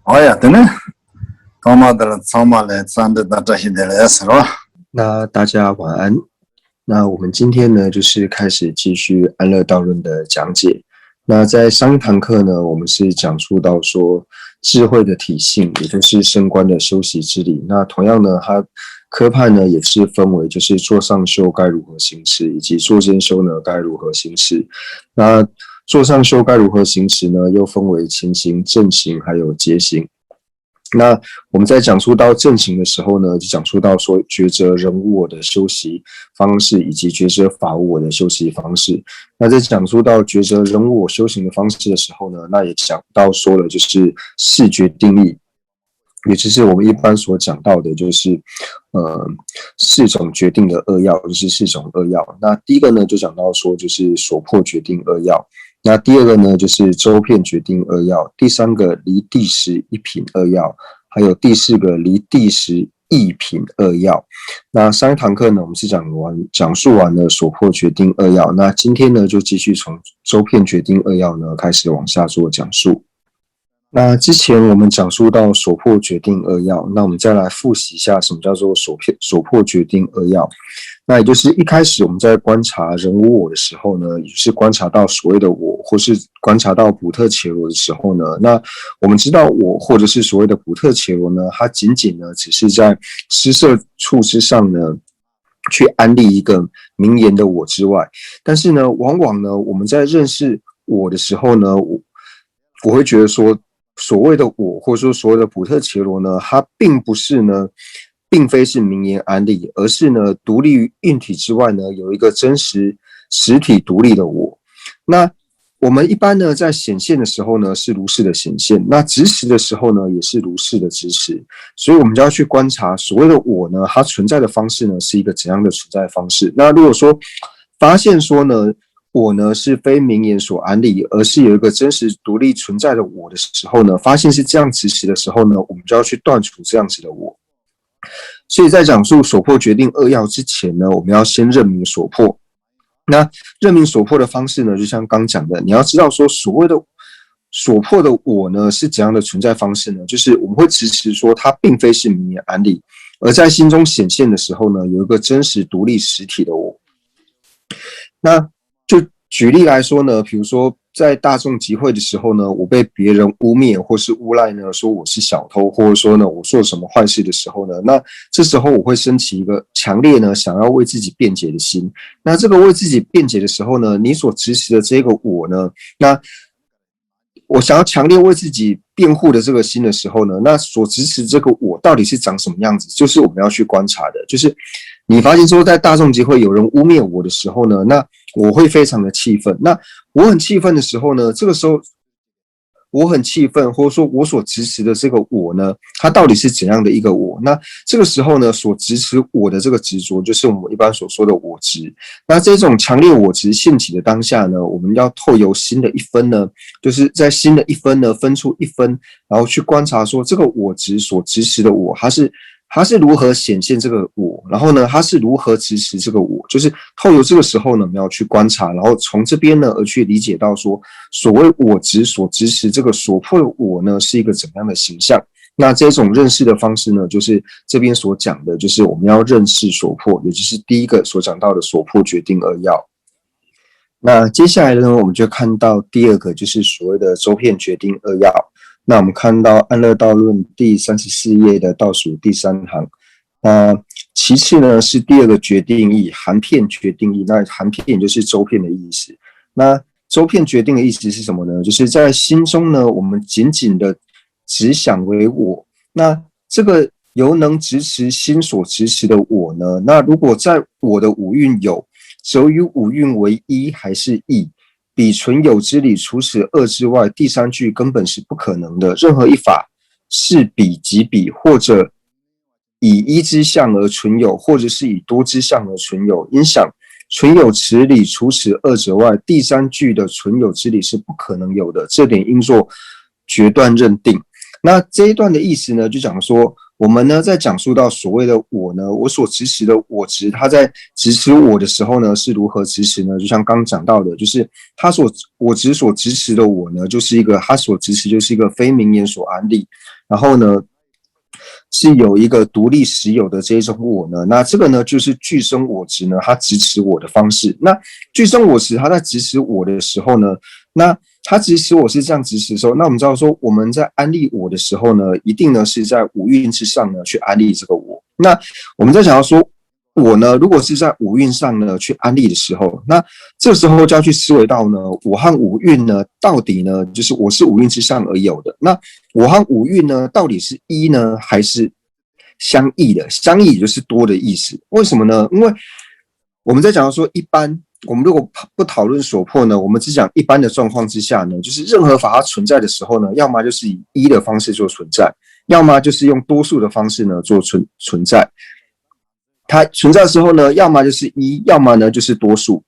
어야 되네. 도마들 참말에 잔데 다자히들是吧？那大家晚安。那我们今天呢，就是开始继续安乐道论的讲解。那在上一堂课呢，我们是讲述到说智慧的体性，也就是升观的修习之理。那同样呢，它科派呢也是分为就是坐上修该如何行持，以及坐间修呢该如何行持。那坐上修该如何行持呢，又分为勤行、正行还有节行。那我们在讲述到正行的时候呢，就讲述到说觉着人无我的修习方式，以及觉着法无我的修习方式。那在讲述到觉着人无我修行的方式的时候呢，那也讲到说了就是视觉定义，也就是我们一般所讲到的就是四种决定的扼要，就是四种扼要。那第一个呢就讲到说就是所破决定扼要。那第二个呢，就是周遍决定扼要；第三个离第十一品扼要，还有第四个离第十一品扼要。那上一堂课呢，我们是讲述完了所破决定扼要。那今天呢，就继续从周遍决定扼要呢开始往下做讲述。那之前我们讲述到所破决定扼要，那我们再来复习一下什么叫做所破决定扼要。那也就是一开始我们在观察人无我的时候呢，也就是观察到所谓的我，或是观察到补特伽罗的时候呢，那我们知道我或者是所谓的补特伽罗呢，它仅仅呢只是在施设处之上呢去安立一个名言的我之外，但是呢，往往呢我们在认识我的时候呢，我会觉得说所谓的我，或者说所谓的补特伽罗呢，它并非是名言安立，而是呢独立于运体之外呢，有一个真实实体独立的我。那我们一般呢在显现的时候呢是如是的显现，那执持的时候呢也是如是的执持，所以我们就要去观察所谓的我呢，它存在的方式呢是一个怎样的存在方式。那如果说发现说呢我呢是非名言所安立，而是有一个真实独立存在的我的时候呢，发现是这样执持的时候呢，我们就要去断除这样子的我。所以在讲述所破决定扼要之前呢，我们要先认明所破。那认明所破的方式呢，就像刚讲的，你要知道说所谓的所破的我呢是怎样的存在方式呢？就是我们会支持说它并非是名言安立，而在心中显现的时候呢，有一个真实独立实体的我。那就举例来说呢，比如说在大众集会的时候呢，我被别人污蔑或是诬赖呢，说我是小偷，或者说呢我做什么坏事的时候呢，那这时候我会升起一个强烈呢想要为自己辩解的心。那这个为自己辩解的时候呢，你所支持的这个我呢，那我想要强烈为自己辩护的这个心的时候呢，那所支持这个我到底是长什么样子，就是我们要去观察的。就是你发现说在大众集会有人污蔑我的时候呢，那我会非常的气愤。那我很气愤的时候呢，这个时候我很气愤，或者说我所支持的这个我呢，它到底是怎样的一个我？那这个时候呢，所支持我的这个执着，就是我们一般所说的我执。那这种强烈我执兴起的当下呢，我们要透由新的一分呢，就是在新的一分呢分出一分，然后去观察说这个我执所支持的我，它是如何显现这个我，然后呢，它是如何支持这个我，就是透由这个时候呢，我们要去观察，然后从这边呢而去理解到说，所谓我执所支持这个所破的我呢，是一个怎么样的形象。那这种认识的方式呢，就是这边所讲的，就是我们要认识所破，也就是第一个所讲到的所破决定扼要。那接下来呢，我们就看到第二个，就是所谓的周遍决定扼要。那我们看到安乐道论第34页的倒数第3行。其次呢是第二个决定义，含片决定义。那含片就是周遍的意思。那周遍决定的意思是什么呢？就是在心中呢，我们紧紧的只想为我。那这个由能执持心所执持的我呢，那如果在我的五蕴有，则与五蕴为一还是异？彼存有之理，除此二之外，第三句根本是不可能的。任何一法是彼即彼，或者以一之相而存有，或者是以多之相而存有。因想存有此理，除此二者外，第三句的存有之理是不可能有的。这点应作决断认定。那这一段的意思呢，就讲说我们呢在讲述到所谓的我呢，我所支持的我执，他在支持我的时候呢是如何支持呢？就像刚讲到的，就是我执所支持的我呢，就是他所支持就是一个非名言所安立，然后呢是有一个独立实有的这一种我呢，那这个呢就是具生我执呢，他支持我的方式。那具生我执他在支持我的时候呢，那他支持我是这样支持的时候，那我们知道说我们在安立我的时候呢，一定呢是在五蕴之上呢去安立这个我。那我们在想要说我呢，如果是在五蕴上呢去安立的时候，那这时候就要去思维到呢，我和五蕴呢到底呢就是我是五蕴之上而有的，那我和五蕴呢到底是一呢还是相异的？相异也就是多的意思。为什么呢？因为我们在讲到说一般我们如果不讨论所破呢，我们只讲一般的状况之下呢，就是任何法它存在的时候呢，要么就是以一的方式做存在，要么就是用多数的方式呢做存在。它存在的时候呢，要么就是一，要么呢就是多数。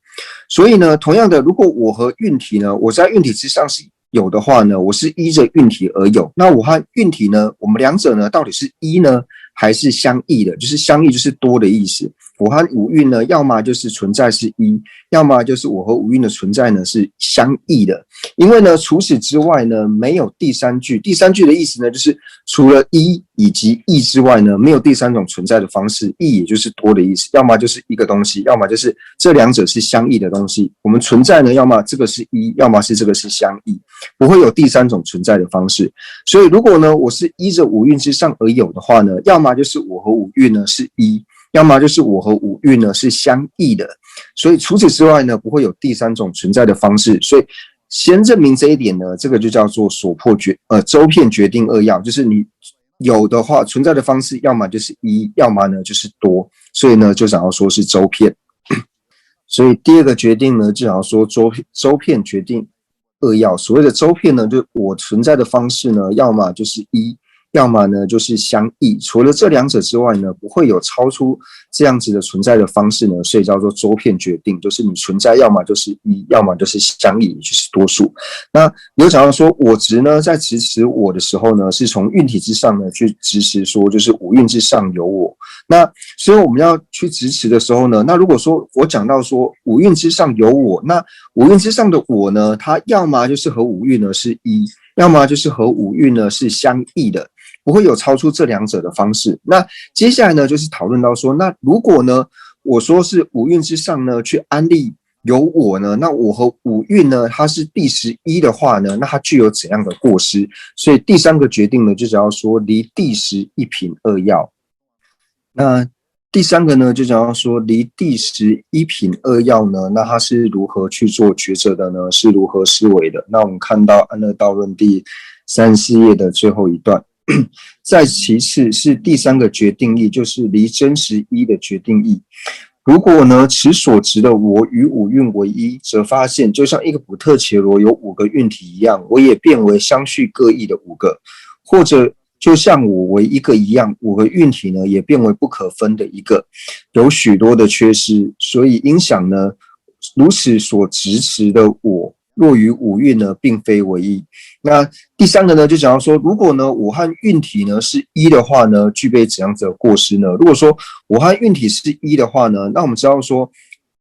所以呢，同样的，如果我和运体呢，我在运体之上是有的话呢，我是依着运体而有。那我和运体呢，我们两者呢，到底是一呢，还是相异的？就是相异就是多的意思。我和五蕴呢，要么就是存在是一，要么就是我和五蕴的存在呢是相异的。因为呢，除此之外呢，没有第三句。第三句的意思呢，就是除了一以及异之外呢，没有第三种存在的方式。异也就是多的意思，要么就是一个东西，要么就是这两者是相异的东西。我们存在呢，要么这个是一，要么是这个是相异，不会有第三种存在的方式。所以，如果呢，我是依着五蕴之上而有的话呢，要么就是我和五蕴呢是一，要么就是我和五蕴呢是相异的。所以除此之外呢，不会有第三种存在的方式。所以先证明这一点呢，这个就叫做所破周遍决定二要，就是你有的话存在的方式，要么就是一，要么呢就是多。所以呢，就想要说是周遍。所以第二个决定呢，就想要说周遍决定二要。所谓的周遍呢，就是我存在的方式呢，要么就是一，要么呢就是相异。除了这两者之外呢，不会有超出这样子的存在的方式呢，所以叫做周遍决定，就是你存在要么就是一，要么就是相异，就是多数。那有讲到说我执呢，在支持我的时候呢，是从运体之上呢去支持说，就是五蕴之上有我。那所以我们要去支持的时候呢，那如果说我讲到说五蕴之上有我，那五蕴之上的我呢，它要么就是和五蕴呢是一，要么就是和五蕴呢是相异的，不会有超出这两者的方式。那接下来呢，就是讨论到说，那如果呢，我说是五蕴之上呢去安立有我呢，那我和五蕴呢，它是第11的话呢，那它具有怎样的过失？所以第三个决定呢，就只要说离第11品二要。那第三个呢，就讲到说离第11品二要呢，那它是如何去做抉择的呢？是如何思维的？那我们看到安乐道论第34页的最后一段。再其次是第三个决定义，就是离真实一的决定义。如果呢，此所执的我与五蕴为一，则发现就像一个普特伽罗有5个蕴体一样，我也变为相续各异的5个，或者就像我为一个一样，5个蕴体呢也变为不可分的一个，有许多的缺失，所以因想呢，如此所执持的我，若与五蕴呢并非为一。那第三个呢，就讲到说，如果呢我和蕴体呢是一的话呢，具备怎样子的过失呢？如果说我和蕴体是一的话呢，那我们知道说，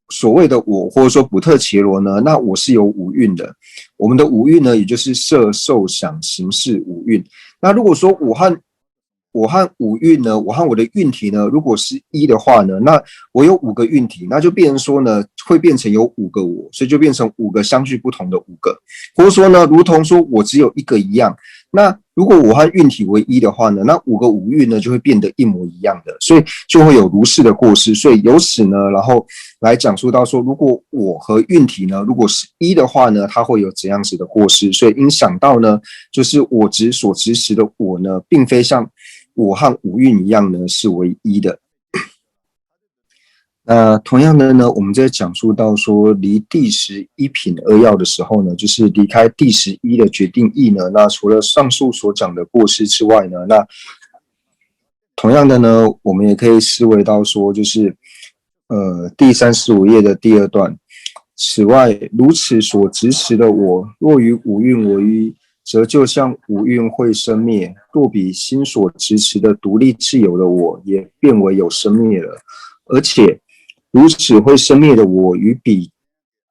所谓的我或者说普特伽罗呢，那我是有五蕴的，我们的五蕴呢，也就是色受想行识五蕴。那如果说我和五蕴呢，我和我的蕴体呢，如果是一的话呢，那我有5个蕴体，那就变成说呢，会变成有5个我，所以就变成5个相距不同的5个，或者说呢，如同说我只有一个一样。那如果我和蕴体为一的话呢，那5个五蕴呢就会变得一模一样的，所以就会有如是的过失。所以由此呢，然后来讲述到说，如果我和蕴体呢，如果是一的话呢，它会有怎样子的过失？所以应想到呢，就是我执所执持的我呢，并非像我和五蕴一样呢是为一的。同样的呢，我们在讲述到说离第11品二要的时候呢，就是离开第11的决定义呢，那除了上述所讲的过失之外呢，那同样的呢，我们也可以思维到说，就是第35页的第2段。此外，如此所执持的我，若与五蕴为一，则就像五蕴会生灭；若彼心所执持的独立自由的我，也变为有生灭了。而且如此会生灭的我，与彼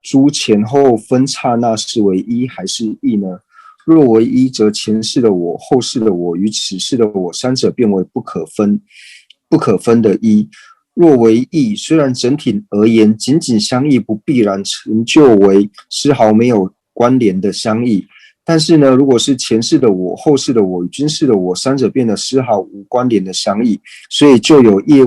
诸前后分刹那是为一还是异呢？若为一，则前世的我、后世的我与此世的我三者变为不可分的一。若为异，虽然整体而言仅仅相异，不必然成就为丝毫没有关联的相异。但是呢，如果是前世的我、后世的我与今世的我三者变得丝毫无关联的相异，所以就有业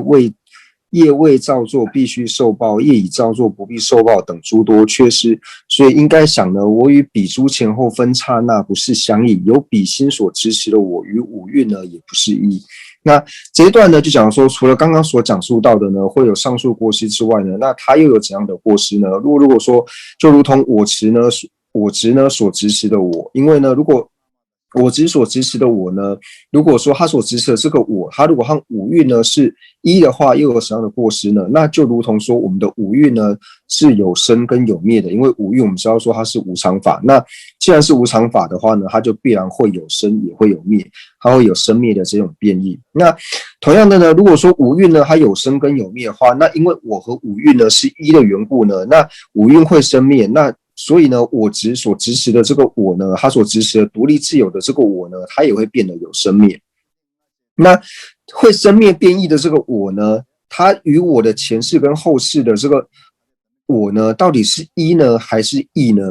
未造作必须受报，业已造作不必受报等诸多缺失。所以应该想呢，我与彼诸前后分刹那不是相异，有彼心所支持的我与五蕴呢也不是一。那这一段呢，就讲说，除了刚刚所讲述到的呢，会有上述过失之外呢，那它又有怎样的过失呢？如果说，就如同我执呢所支持的我，因为呢，如果我执所支持的我呢，如果说他所支持的这个我，他如果和五蕴呢是一的话，又有什么样的过失呢？那就如同说我们的五蕴呢是有生跟有灭的，因为五蕴我们知道说它是无常法，那既然是无常法的话呢，它就必然会有生也会有灭，它会有生灭的这种变异。那同样的呢，如果说五蕴呢它有生跟有灭的话，那因为我和五蕴呢是一的缘故呢，那五蕴会生灭，那所以呢，我执所支持的这个我呢，他所支持的独立自由的这个我呢，它也会变得有生灭。那会生灭变异的这个我呢，它与我的前世跟后世的这个我呢，到底是一呢还是异呢？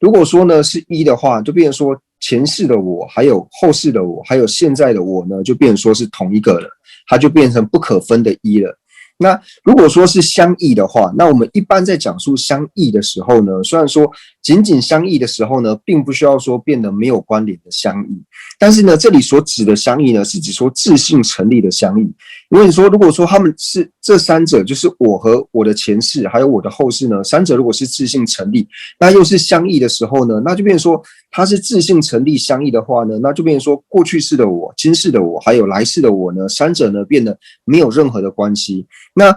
如果说呢是一的话，就变成说前世的我，还有后世的我，还有现在的我呢，就变成说是同一个了，它就变成不可分的一了。那如果说是相异的话，那我们一般在讲述相异的时候呢，虽然说仅仅相异的时候呢，并不需要说变得没有关联的相异，但是呢，这里所指的相异呢，是指说自性成立的相异。因为你说，如果说他们是这三者，就是我和我的前世还有我的后世呢，三者如果是自性成立，那又是相异的时候呢，那就变成说它是自性成立相异的话呢，那就变成说过去世的我、今世的我还有来世的我呢，三者呢变得没有任何的关系。那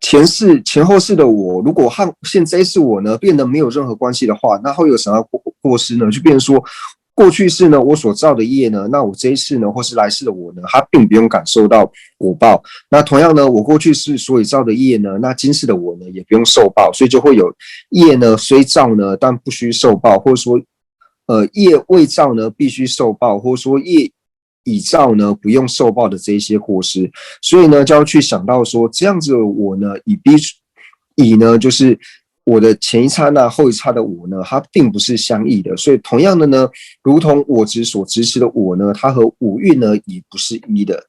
前后世的我，如果和现在世我呢变得没有任何关系的话，那会有什么过失呢？就变成说，过去世呢我所造的业呢，那我这一世呢或是来世的我呢，他并不用感受到果报。那同样呢，我过去世所以造的业呢，那今世的我呢也不用受报，所以就会有业呢虽造呢，但不需受报，或者说业未造呢必须受报，或者说业已造呢不用受报的这一些过失。所以呢就要去想到说，这样子的我呢以呢就是我的前一刹那后一刹的我呢，它并不是相异的。所以同样的呢，如同我执所支持的我呢，它和五蕴呢也不是一的。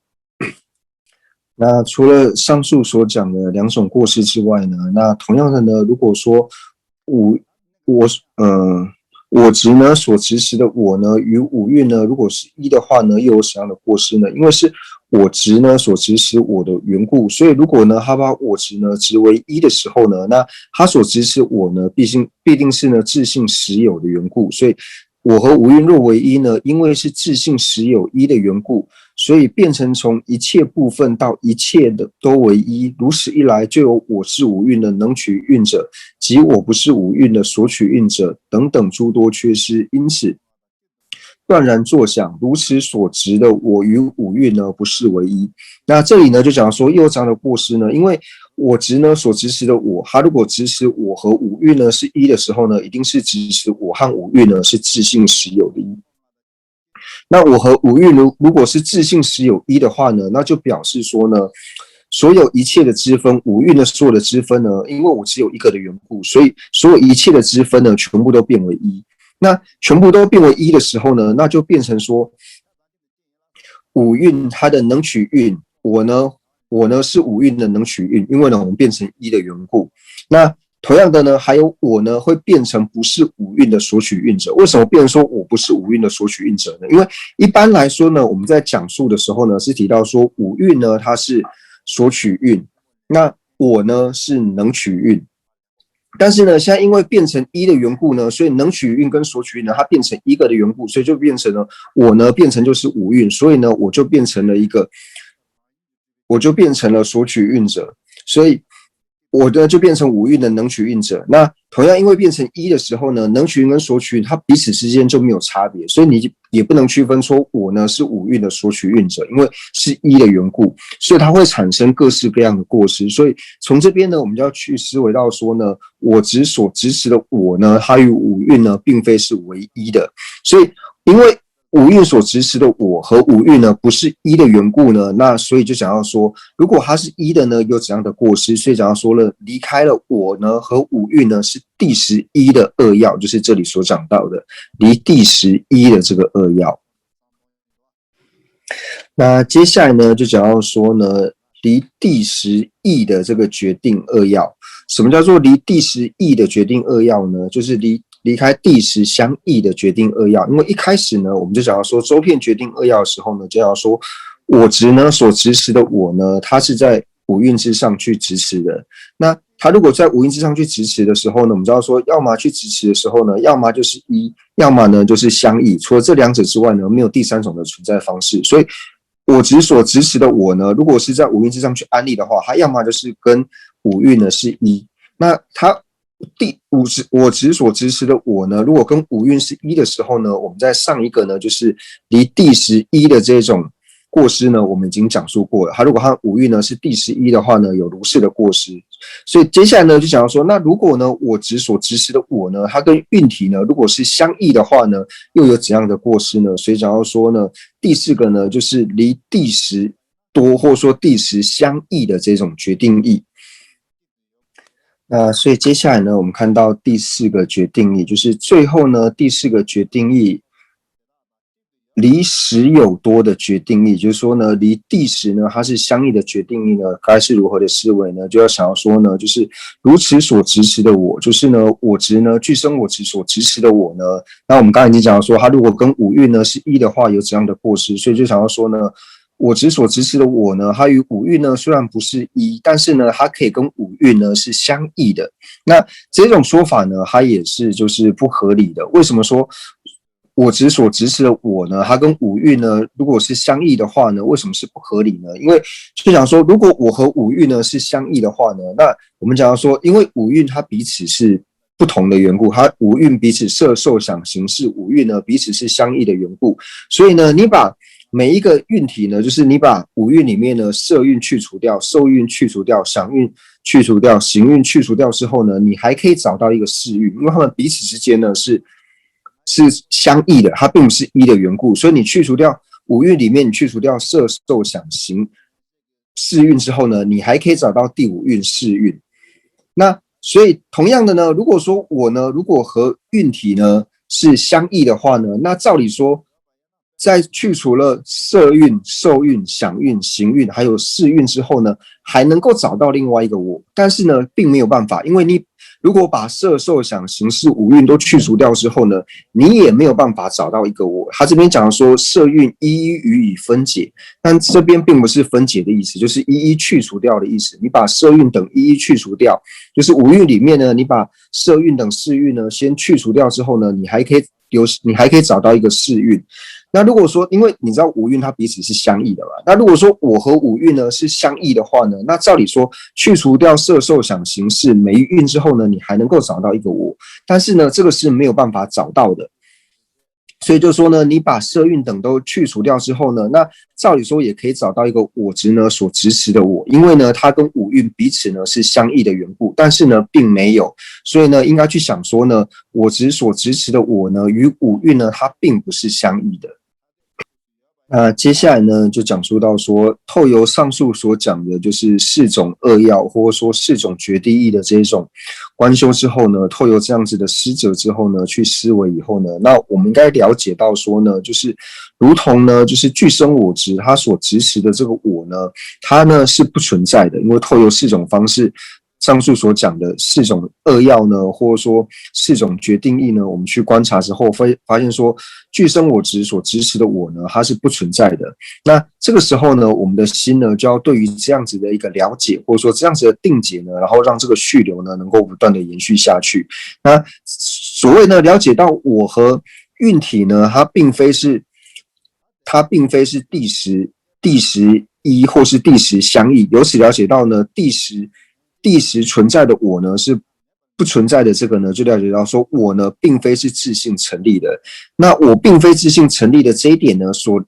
那除了上述所讲的两种过失之外呢，那同样的呢，如果说我执呢所支持的我呢与五蕴呢如果是一的话呢，又有什么样的过失呢？因为是我执呢所支持我的缘故，所以如果呢他把我执呢执为一的时候呢，那他所支持我呢必定是呢自性实有的缘故。所以我和五蕴若为一呢，因为是自性实有一的缘故，所以变成从一切部分到一切的都为一。如此一来，就有我是五蕴的能取蕴者，及我不是五蕴的所取蕴者等等诸多缺失。因此断然作想，如此所执的我与五蕴呢不是为一。那这里呢就讲说又有这样的过失呢，因为我执呢所支持的我，他如果支持我和五蕴呢是一的时候呢，一定是支持我和五蕴呢是自性实有的一。那我和五蕴如果是自性实有一的话呢，那就表示说呢，所有一切的支分，五蕴的所有的支分呢，因为我只有一个的缘故，所以所有一切的支分呢，全部都变为一。那全部都变为一的时候呢，那就变成说，五蕴它的能取蕴，我呢是五蕴的能取蕴，因为呢我们变成一的缘故。那同样的呢，还有我呢会变成不是五蕴的所取蕴者。为什么变成说我不是五蕴的所取蕴者呢？因为一般来说呢，我们在讲述的时候呢，是提到说五蕴呢它是所取蕴，那我呢是能取蕴。但是呢，现在因为变成一的缘故呢，所以能取蕴跟所取蕴呢，它变成一个的缘故，所以就变成了我呢变成就是五蕴，所以呢我就变成了所取蕴者。所以我呢就变成五蕴的能取运者。那同样因为变成一的时候呢，能取运跟所取运它彼此之间就没有差别，所以你也不能区分说我呢是五蕴的所取运者，因为是一的缘故，所以它会产生各式各样的过失。所以从这边呢，我们就要去思维到说呢，我执所执持的我呢，它与五蕴呢并非是唯一的。所以因为五蕴所执持的我和五蕴呢不是一的缘故呢，那所以就想要说，如果它是一的呢，有怎样的过失？所以讲到说了，离开了我呢和五蕴呢是第11的恶要，就是这里所讲到的离第11的这个恶要。那接下来呢，就讲到说呢，离第10义的这个决定恶要。什么叫做离第10义的决定恶要呢？就是离开第10相异的决定恶要。因为一开始呢，我们就讲到说周遍决定恶要的时候呢，就要说我执呢所执持的我呢，它是在五蕴之上去执持的。那它如果在五蕴之上去执持的时候呢，我们知道说，要么去执持的时候呢，要么就是一，要么呢就是相异。除了这两者之外呢，没有第三种的存在方式。所以我执所执持的我呢，如果是在五蕴之上去安立的话，它要么就是跟五蕴呢是一，那它我执所执持的我呢，如果跟五蕴是一的时候呢，我们在上一个呢，就是离第11的这种过失呢，我们已经讲述过了。它如果它五蕴呢是第11的话呢，有如是的过失。所以接下来呢，就讲到说，那如果呢我执所执持的我呢，它跟运体呢，如果是相异的话呢，又有怎样的过失呢？所以讲到说呢，第4个呢，就是离第10多，或者说第10相异的这种决定义。所以接下来呢，我们看到第4个决定义，就是最后呢，第4个决定义离10有多的决定义，就是说呢，离第10呢，它是相异的决定义呢，该是如何的思维呢？就要想要说呢，就是如此所执持的我，就是呢，我执呢，具生我执所执持的我呢，那我们刚才已经讲到说，它如果跟五蕴呢是一的话，有怎样的过失？所以就想要说呢，我执所执持的我呢，它与五蕴呢虽然不是一，但是呢，它可以跟五蕴呢是相异的。那这种说法呢，它也是就是不合理的。为什么说我执所执持的我呢，它跟五蕴呢如果是相异的话呢，为什么是不合理呢？因为就讲说，如果我和五蕴呢是相异的话呢，那我们讲到说，因为五蕴它彼此是不同的缘故，它五蕴彼此色受想行识五蕴呢彼此是相异的缘故，所以呢，你把每一个运体呢，就是你把五蕴里面呢色蕴去除掉，受蕴去除掉，想蕴去除掉，行蕴去除掉之后呢，你还可以找到一个识蕴，因为它们彼此之间呢是相异的，它并不是一的缘故，所以你去除掉五蕴里面，你去除掉色受想行识蕴之后呢，你还可以找到第五蕴识蕴。那所以同样的呢，如果说我呢，如果和蕴体呢是相异的话呢，那照理说，在去除了色蕴、受蕴、想蕴、行蕴还有识蕴之后呢，还能够找到另外一个我，但是呢，并没有办法，因为你如果把色受想行识五蕴都去除掉之后呢，你也没有办法找到一个我。他这边讲说色蕴一一予以分解，但这边并不是分解的意思，就是一一去除掉的意思。你把色蕴等一一去除掉，就是五蕴里面呢，你把色蕴等识蕴呢先去除掉之后呢，你还可以找到一个识蕴。那如果说，因为你知道五蕴它彼此是相异的嘛，那如果说我和五蕴呢是相异的话呢，那照理说去除掉色受想行识每一蕴之后呢，你还能够找到一个我，但是呢，这个是没有办法找到的。所以就说呢，你把色蕴等都去除掉之后呢，那照理说也可以找到一个我执呢所执持的我，因为呢它跟五蕴彼此呢是相异的缘故，但是呢并没有，所以呢应该去想说呢，我执所执持的我呢与五蕴呢它并不是相异的。接下来呢，就讲述到说，透由上述所讲的，就是4种恶要，或者说4种决定义的这种观修之后呢，透由这样子的思者之后呢，去思维以后呢，那我们应该了解到说呢，就是如同呢，就是具生我执，他所执持的这个我呢，它呢是不存在的，因为透由4种方式。上述所讲的4种恶要呢，或者说4种决定义呢，我们去观察之后，发现说，具生我执所执持的我呢，它是不存在的。那这个时候呢，我们的心呢，就要对于这样子的一个了解，或者说这样子的定解呢，然后让这个续流呢，能够不断的延续下去。那所谓呢，了解到我和蕴体呢，它并非是第十一或是第10相异，由此了解到呢，第10第时存在的我呢是不存在的，这个呢就了解到说我呢并非是自性成立的。那我并非自性成立的这一点呢，所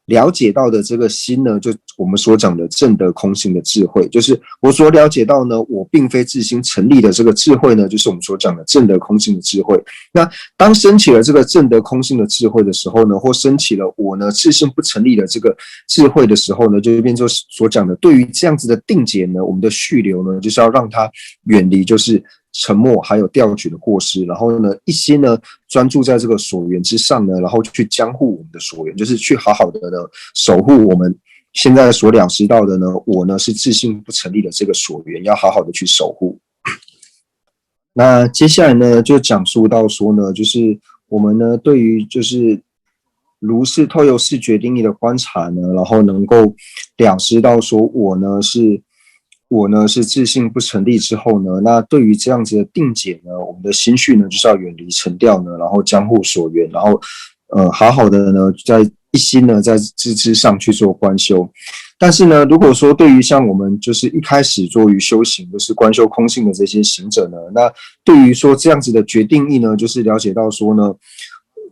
了解到的这个心呢，就我们所讲的证得空性的智慧，就是我所了解到呢，我并非自心成立的这个智慧呢，就是我们所讲的证得空性的智慧。那当升起了这个证得空性的智慧的时候呢，或升起了我呢自性不成立的这个智慧的时候呢，就变成所讲的，对于这样子的定解呢，我们的续流呢，就是要让它远离就是沉默还有调举的过失，然后呢一心呢专注在这个所缘之上呢，然后去将护我们的所缘，就是去好好的呢守护我们现在所了知到的呢，我呢是自性不成立的这个所缘，要好好的去守护。那接下来呢就讲述到说呢，就是我们呢对于就是如是透由视觉定义的观察呢，然后能够了知到说我呢是自性不成立之后呢，那对于这样子的定解呢，我们的心绪呢就是要远离沉掉呢，然后将护所缘，然后好好的呢在一心呢在知之上去做观修。但是呢，如果说对于像我们就是一开始做于修行就是观修空性的这些行者呢，那对于说这样子的决定义呢，就是了解到说呢，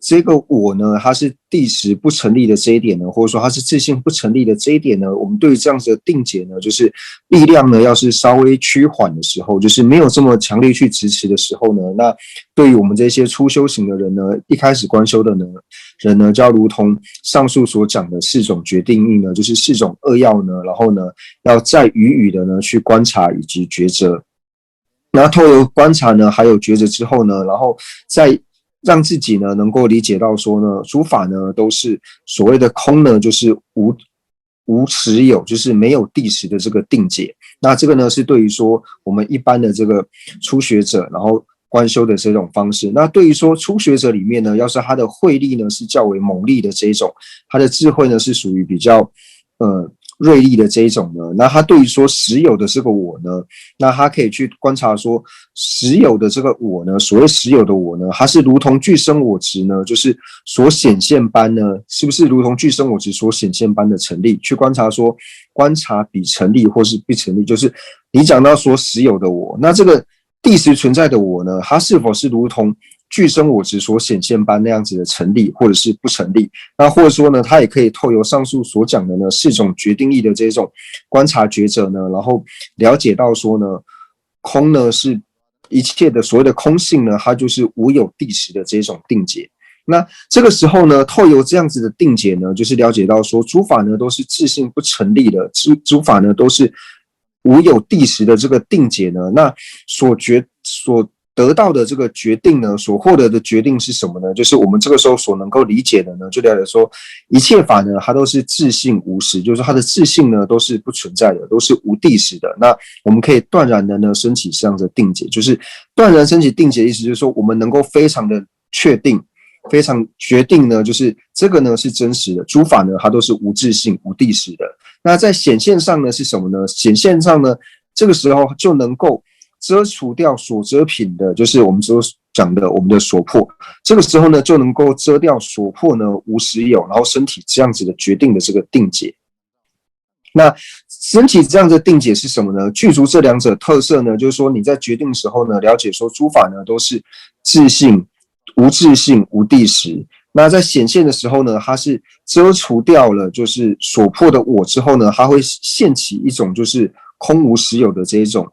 这个我呢，它是第时不成立的这一点呢，或者说它是自性不成立的这一点呢，我们对于这样子的定解呢，就是力量呢，要是稍微趋缓的时候，就是没有这么强力去支持的时候呢，那对于我们这些初修行的人呢，一开始观修的人呢，就要如同上述所讲的4种决定义呢，就是4种扼要呢，然后呢，要再予以的呢去观察以及抉择。那透过观察呢，还有抉择之后呢，然后再让自己呢能够理解到说呢，诸法呢都是所谓的空呢，就是无实有，就是没有地实的这个定解。那这个呢是对于说我们一般的这个初学者，然后观修的这种方式。那对于说初学者里面呢，要是他的慧力呢是较为猛力的这一种，他的智慧呢是属于比较锐利的这一种呢，那他对于说实有的这个我呢，那他可以去观察说实有的这个我呢，所谓实有的我呢，它是如同具生我执呢，就是所显现般呢，是不是如同具生我执所显现般的成立？去观察说，观察比成立或是不成立，就是你讲到说实有的我，那这个第时存在的我呢，它是否是如同具生我执所显现般那样子的成立，或者是不成立？那或者说呢，它也可以透由上述所讲的呢4种决定义的这种观察抉择呢，然后了解到说呢，空呢是一切的所谓的空性呢，它就是无有地实的这种定解。那这个时候呢，透由这样子的定解呢，就是了解到说，诸法呢都是自性不成立的，诸法呢都是无有地实的这个定解呢，那所得到的这个决定呢，所获得的决定是什么呢？就是我们这个时候所能够理解的呢，就了解说一切法呢，它都是自性无实，就是它的自性呢都是不存在的，都是无地实的。那我们可以断然的呢升起这样的定解，就是断然升起定解的意思，就是说我们能够非常的确定。非常决定呢，就是这个呢是真实的，诸法呢它都是无自性、无地实的。那在显现上呢是什么呢？显现上呢，这个时候就能够遮除掉所遮品的，就是我们所讲的我们的所破。这个时候呢就能够遮掉所破呢无实有，然后身体这样子的决定的这个定解。那身体这样的定解是什么呢？具足这2者特色呢，就是说你在决定的时候呢，了解说诸法呢都是自性。无自性、无地实。那在显现的时候呢，它是遮除掉了就是所破的我之后呢，它会现起一种就是空无实有的这一种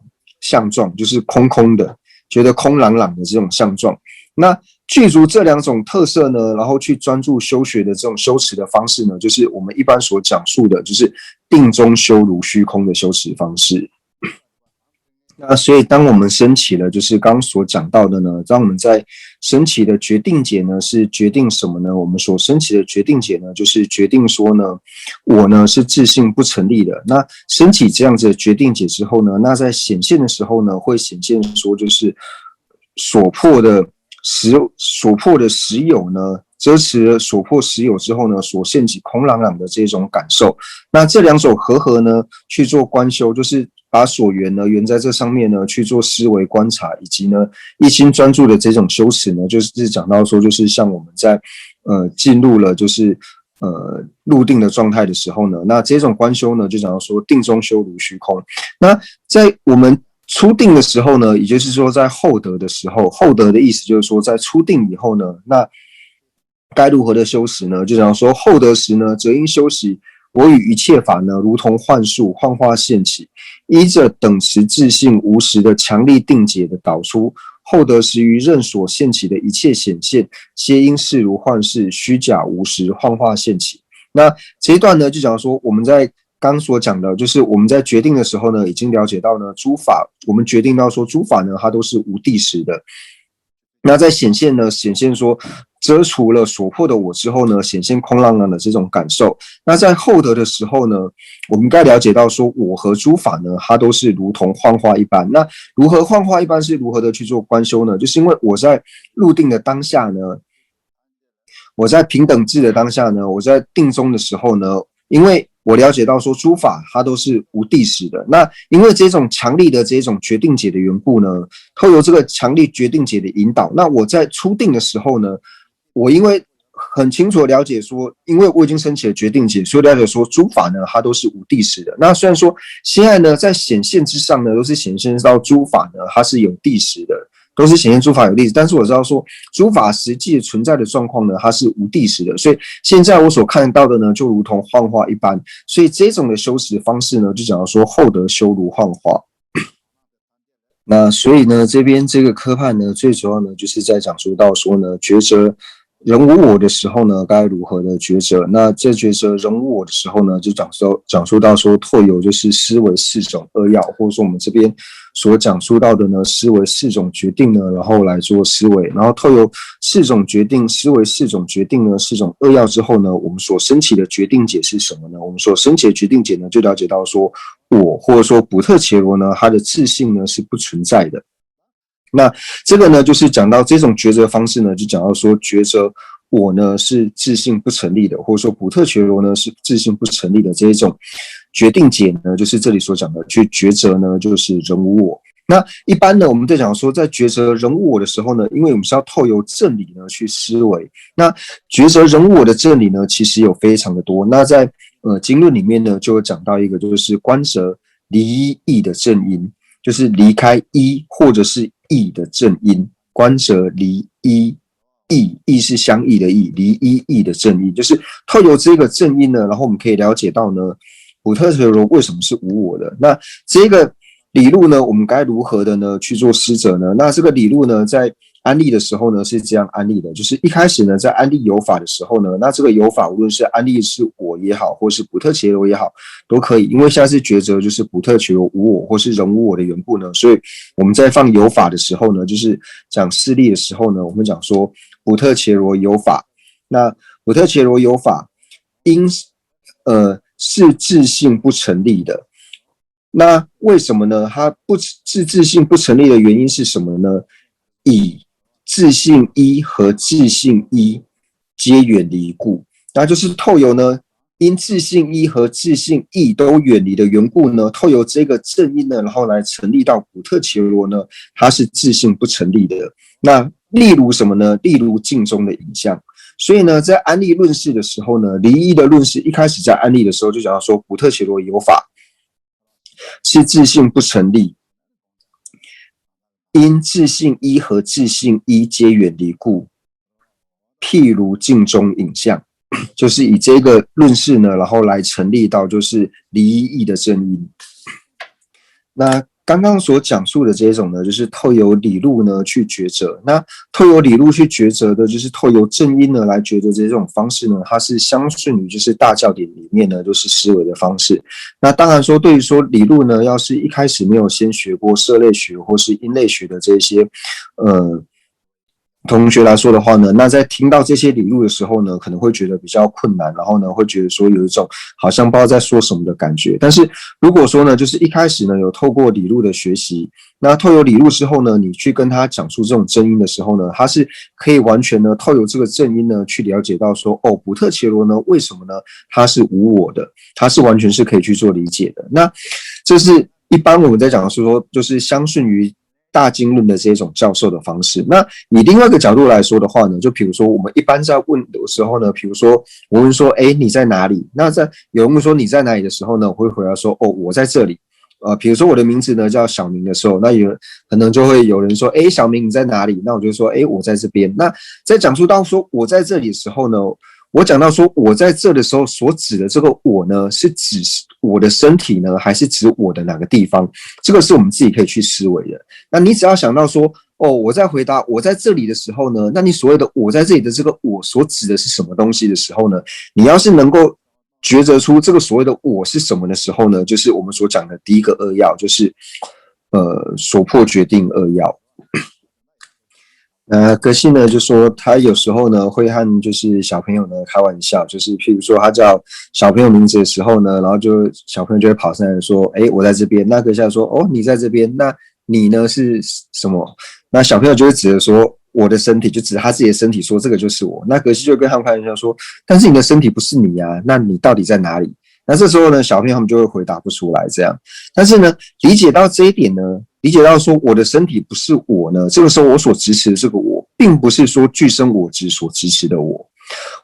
相状，就是空空的，觉得空朗朗的这种相状。那具足这2种特色呢，然后去专注修学的这种修持的方式呢，就是我们一般所讲述的，就是定中修如虚空的修持方式。那所以当我们升起了就是刚刚所讲到的呢，当我们在升起的决定解呢是决定什么呢？我们所升起的决定解呢就是决定说呢，我呢是自性不成立的。那升起这样子的决定解之后呢，那在显现的时候呢，会显现说就是所破的实有呢，遮持了所破实有之后呢，所现起空朗朗的这种感受。那这2种合呢去做观修，就是把所缘呢缘在这上面呢去做思维观察，以及呢一心专注的这种修持呢，就是讲到说，就是像我们在进入了就是入定的状态的时候呢，那这种观修呢就讲到说定中修如虚空。那在我们初定的时候呢，也就是说在后得的时候，后得的意思就是说在初定以后呢，那该如何的修持呢？就讲说后得时呢，则应修习我与一切法呢，如同幻术、幻化现起，依着等持自性无实的强力定解的导出。后得时于任所现起的一切显现，皆因事如幻事、虚假无实、幻化现起。那这一段呢，就讲说我们在刚所讲的，就是我们在决定的时候呢，已经了解到呢，诸法，我们决定到说诸法呢，它都是无地实的。那在显现呢，显现说遮除了所破的我之后呢，显现空浪浪的这种感受。那在后得的时候呢，我们该了解到说我和诸法呢，它都是如同幻化一般。那如何幻化一般是如何的去做观修呢？就是因为我在入定的当下呢，我在平等智的当下呢，我在定中的时候呢，因为我了解到说诸法它都是无地实的，那因为这种强力的这种决定解的缘故呢，透由这个强力决定解的引导，那我在初定的时候呢，我因为很清楚的了解说，因为我已经升起了决定解，所以了解说诸法呢它都是无地实的。那虽然说现在呢在显现之上呢，都是显现到诸法呢它是有地实的，都是显现诸法有地实，但是我知道说诸法实际存在的状况呢，它是无地实的，所以现在我所看到的呢，就如同幻化一般，所以这种的修持方式呢，就讲到说后得修如幻化。那所以呢，这边这个科判呢，最主要呢，就是在讲述到说呢，抉择人无我的时候呢，该如何的抉择？那这抉择人无我的时候呢，就讲述到说，透由就是思维四种扼要，或者说我们这边所讲述到的呢，思维四种决定呢，然后来做思维，然后透由四种决定，思维四种决定呢，四种扼要之后呢，我们所升起的决定解是什么呢？我们所升起的决定解呢，就了解到说，我或者说补特伽罗呢，它的自性呢是不存在的。那这个呢，就是讲到这种抉择方式呢，就讲到说抉择我呢是自性不成立的，或者说补特伽罗呢是自性不成立的这一种决定解呢，就是这里所讲的去抉择呢，就是人无我。那一般呢，我们在讲说在抉择人无我的时候呢，因为我们是要透由正理呢去思维，那抉择人无我的正理呢，其实有非常的多。那在经论里面呢，就有讲到一个就是观则离义的正因。就是离开一或者是义的正因，观则离一义是相异的义，离一义的正因，就是透由这个正因呢，然后我们可以了解到呢，补特伽罗为什么是无我的。那这个理路呢，我们该如何的呢去做施者呢？那这个理路呢，在安立的时候呢是这样安立的，就是一开始呢在安立有法的时候呢，那这个有法无论是安立是我也好，或是补特伽罗也好，都可以，因为现在是抉择就是补特伽罗无我或是人无我的缘故呢，所以我们在放有法的时候呢，就是讲事例的时候呢，我们讲说补特伽罗有法，那补特伽罗有法因是自性不成立的。那为什么呢？它不是自性不成立的原因是什么呢？以自性一和自性一皆远离故，那就是透由呢，因自性一和自性异都远离的缘故呢，透由这个正因呢，然后来成立到补特伽罗呢，它是自性不成立的。那例如什么呢？例如镜中的影像。所以呢，在安立论事的时候呢，离一的论事一开始在安立的时候就讲到说，补特伽罗有法是自性不成立。因自性一和自性一皆远离故，譬如镜中影像，就是以这个论事呢，然后来成立到就是离义的正因。那刚刚所讲述的这种呢，就是透由理路呢去抉择。那透由理路去抉择的，就是透由正因呢来抉择这种方式呢，它是相顺于就是大教典里面呢就是思维的方式。那当然说，对于说理路呢，要是一开始没有先学过色类学或是音类学的这些同学来说的话呢，那在听到这些理路的时候呢，可能会觉得比较困难，然后呢，会觉得说有一种好像不知道在说什么的感觉。但是如果说呢，就是一开始呢有透过理路的学习，那透由理路之后呢，你去跟他讲述这种正因的时候呢，他是可以完全呢透由这个正因呢去了解到说，哦，补特伽罗呢为什么呢？它是无我的，它是完全是可以去做理解的。那这是一般我们在讲的是说，就是相顺于大经论的这种教授的方式。那以另外一个角度来说的话呢，就比如说我们一般在问的时候呢，比如说我问说，你在哪里？那有人问说你在哪里的时候呢，我会回答说，哦，我在这里。比如说我的名字呢叫小明的时候，那可能就会有人说，诶，小明你在哪里？那我就说，诶，我在这边。那在讲述到说我在这里的时候呢，我讲到说我在这的时候所指的这个我呢，是指我的身体呢，还是指我的哪个地方？这个是我们自己可以去思维的。那你只要想到说，哦，我在回答我在这里的时候呢，那你所谓的我在这里的这个我所指的是什么东西的时候呢？你要是能够抉择出这个所谓的我是什么的时候呢，就是我们所讲的第一个二要，就是所迫决定二要。格西呢就说他有时候呢会和就是小朋友呢开玩笑，就是譬如说他叫小朋友名字的时候呢，然后就小朋友就会跑上来说，诶，我在这边。那格西说，哦，你在这边，那你呢是什么？那小朋友就会指着说我的身体，就指他自己的身体说这个就是我。那格西就跟他们开玩笑说，但是你的身体不是你啊，那你到底在哪里？那这时候呢，小朋友他们就会回答不出来这样。但是呢，理解到这一点呢，理解到说我的身体不是我呢，这个时候我所支持的这个我，并不是说具身我执所支持的我，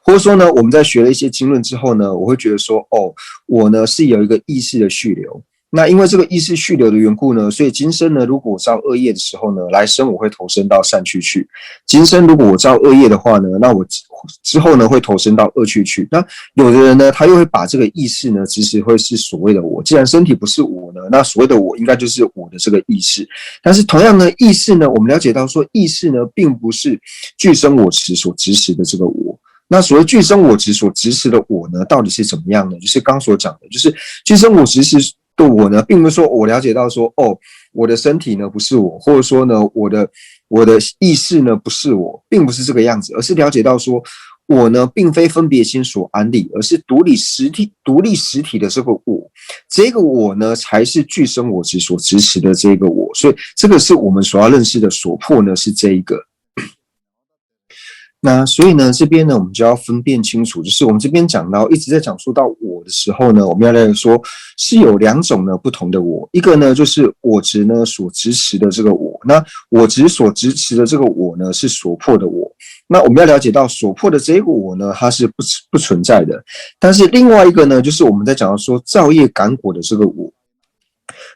或者说呢，我们在学了一些经论之后呢，我会觉得说，哦，我呢是有一个意识的续流。那因为这个意识续流的缘故呢，所以今生呢，如果我造恶业的时候呢，来生我会投身到善趣去。今生如果我造恶业的话呢，那我之后呢会投身到恶趣去。那有的人呢，他又会把这个意识呢，其实会是所谓的我。既然身体不是我呢，那所谓的我应该就是我的这个意识。但是同样呢，意识呢，我们了解到说，意识呢，并不是具身我执所执持的这个我。那所谓具身我执所执持的我呢，到底是怎么样呢？就是刚所讲的，就是具身我执持的我呢，并不是说我了解到说，哦，我的身体呢不是我，或者说呢，我的意识呢不是我，并不是这个样子，而是了解到说，我呢并非分别心所安立，而是独立实体的这个我，这个我呢才是具身我执所执持的这个我，所以这个是我们所要认识的所破呢，是这一个。那所以呢，这边呢，我们就要分辨清楚，就是我们这边讲到一直在讲述到我的时候呢，我们要来说是有两种呢不同的我，一个呢就是我执呢所支持的这个我，那我执所支持的这个我呢是所破的我。那我们要了解到所破的这个我呢，它是不存在的，但是另外一个呢，就是我们在讲到说造业感果的这个我。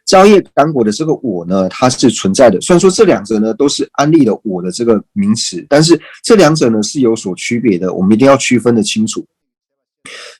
造业感果的这个我呢，它是存在的。虽然说这两者呢都是安立的我的这个名词，但是这两者呢是有所区别的，我们一定要区分的清楚。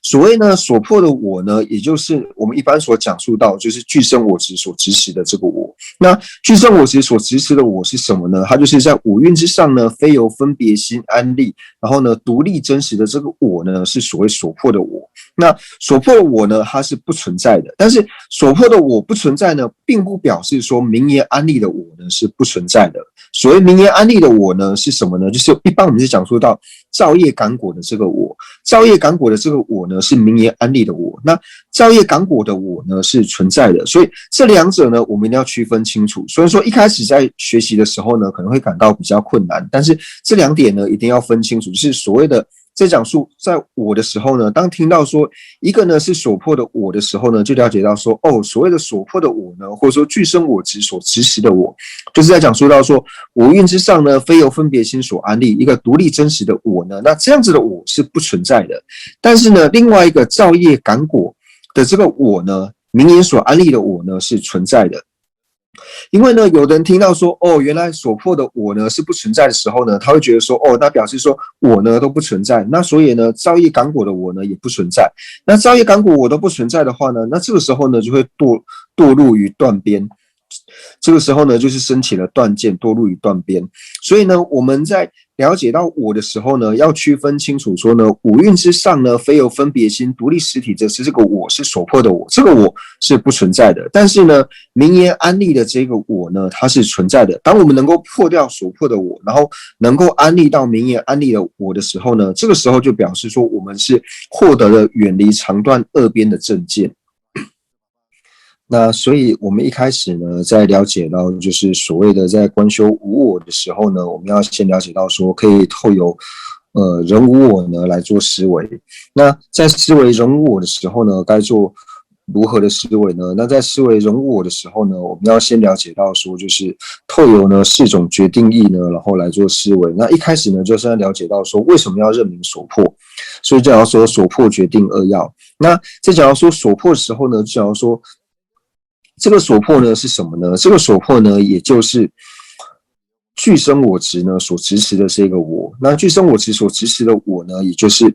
所谓呢所破的我呢，也就是我们一般所讲述到，就是具身我执所支持的这个我。那具身我执所支持的我是什么呢？它就是在五蕴之上呢，非由分别心安立，然后呢独立真实的这个我呢，是所谓所破的我。那所破的我呢，它是不存在的。但是所破的我不存在呢，并不表示说名言安立的我呢是不存在的。所谓名言安立的我呢是什么呢？就是一般我们是讲说到造业感果的这个我，造业感果的这个我呢是名言安立的我，那造业感果的我呢是存在的。所以这两者呢，我们一定要区分清楚。所以说一开始在学习的时候呢，可能会感到比较困难，但是这两点呢一定要分清楚，就是所谓的在讲述在我的时候呢，当听到说一个呢是所破的我的时候呢，就了解到说，哦，所谓的所破的我呢，或者说具身我执所支持的我，就是在讲述到说五蕴之上呢，非由分别心所安立一个独立真实的我呢，那这样子的我是不存在的。但是呢，另外一个造业感果的这个我呢，名言所安立的我呢是存在的。因为呢，有的人听到说，哦，原来所破的我呢是不存在的时候呢，他会觉得说，哦，那表示说我呢都不存在，那所以呢，造业感果的我呢也不存在。那造业感果我都不存在的话呢，那这个时候呢就会堕入于断边。这个时候呢，就是升起了断见，堕入于断边。所以呢，我们在了解到我的时候呢，要区分清楚说呢，五蕴之上呢，非由分别心独立实体，这个我是所破的我，这个我是不存在的。但是呢，名言安立的这个我呢，它是存在的。当我们能够破掉所破的我，然后能够安立到名言安立的我的时候呢，这个时候就表示说，我们是获得了远离长断二边的正见。那所以我们一开始呢，在了解到就是所谓的在观修无我的时候呢，我们要先了解到说可以透由人无我呢来做思维。那在思维人无我的时候呢，该做如何的思维呢？那在思维人无我的时候呢，我们要先了解到说就是透由呢4种决定义呢，然后来做思维。那一开始呢，就是要了解到说为什么要认明所破，所以就要说所破决定二要。那在讲到说所破的时候呢，就讲到说这个所迫呢是什么呢？这个所迫呢，也就是具生我执呢所执持的这个我。那具生我执所执持的我呢，也就是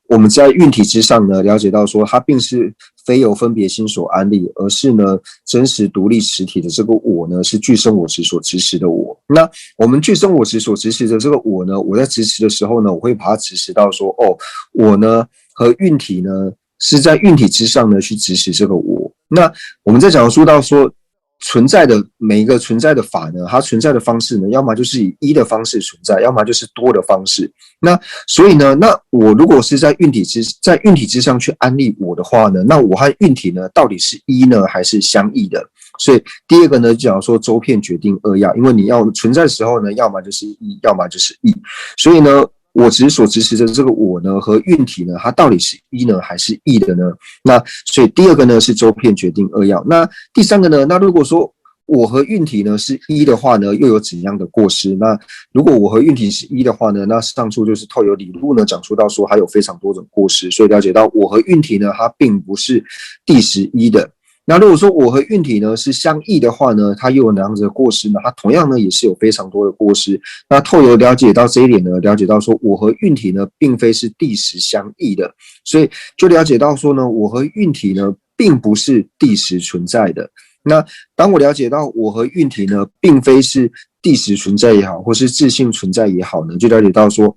我们在运体之上呢，了解到说，它并是非由分别心所安立，而是呢真实独立实体的这个我呢，是具生我执所执持的我。那我们具生我执所执持的这个我呢，我在执持的时候呢，我会把它执持到说，哦，我呢和运体呢是在运体之上呢去执持这个我。那我们在讲述到说，存在的每一个存在的法呢，它存在的方式呢，要么就是以一的方式存在，要么就是多的方式。那所以呢，那我如果是在运体之上去安立我的话呢，那我和运体呢，到底是一呢，还是相异的？所以第二个呢，就讲说周遍决定二要，因为你要存在的时候呢，要么就是一，要么就是异。所以呢，我执所执持的这个我呢和运体呢，它到底是一呢还是异的呢？那所以第二个呢是周遍决定二要。那第三个呢，那如果说我和运体呢是一的话呢，又有怎样的过失？那如果我和运体是一的话呢，那上述就是透由理路呢讲述到说，还有非常多种过失，所以了解到我和运体呢，它并不是第十一的。那如果说我和运体呢是相异的话呢，它又有哪样子的过失呢？它同样呢也是有非常多的过失。那透由了解到这一点呢，了解到说我和运体呢并非是第十相异的，所以就了解到说呢，我和运体呢并不是第十存在的。那当我了解到我和运体呢并非是第十存在也好，或是自性存在也好呢，就了解到说，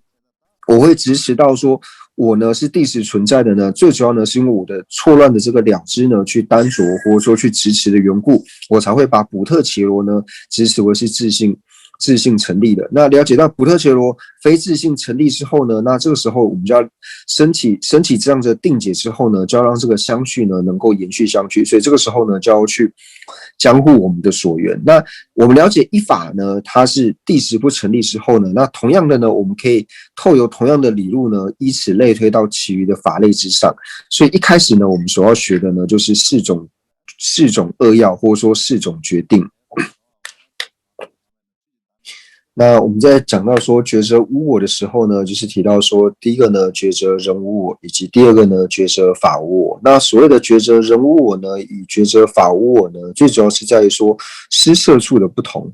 我会执持到说，我呢是第十存在的呢，最主要呢是因为我的错乱的这个了知呢去单着或者说去执持的缘故，我才会把补特伽罗呢执持为是自性成立的。那了解到补特伽罗非自性成立之后呢，那这个时候我们就要升起这样的定解之后呢，就要让这个相续呢能够延续下去，所以这个时候呢就要去将护我们的所缘。那我们了解一法呢，它是第十不成立之后呢，那同样的呢，我们可以透由同样的理路呢，依此类推到其余的法类之上。所以一开始呢，我们所要学的呢，就是四种二要，或者说四种决定。那我们在讲到说觉者无我的时候呢，就是提到说，第一个呢觉者人无我，以及第二个呢觉者法无我。那所谓的觉者人无我呢，与觉者法无我呢，最主要是在于说施设处的不同，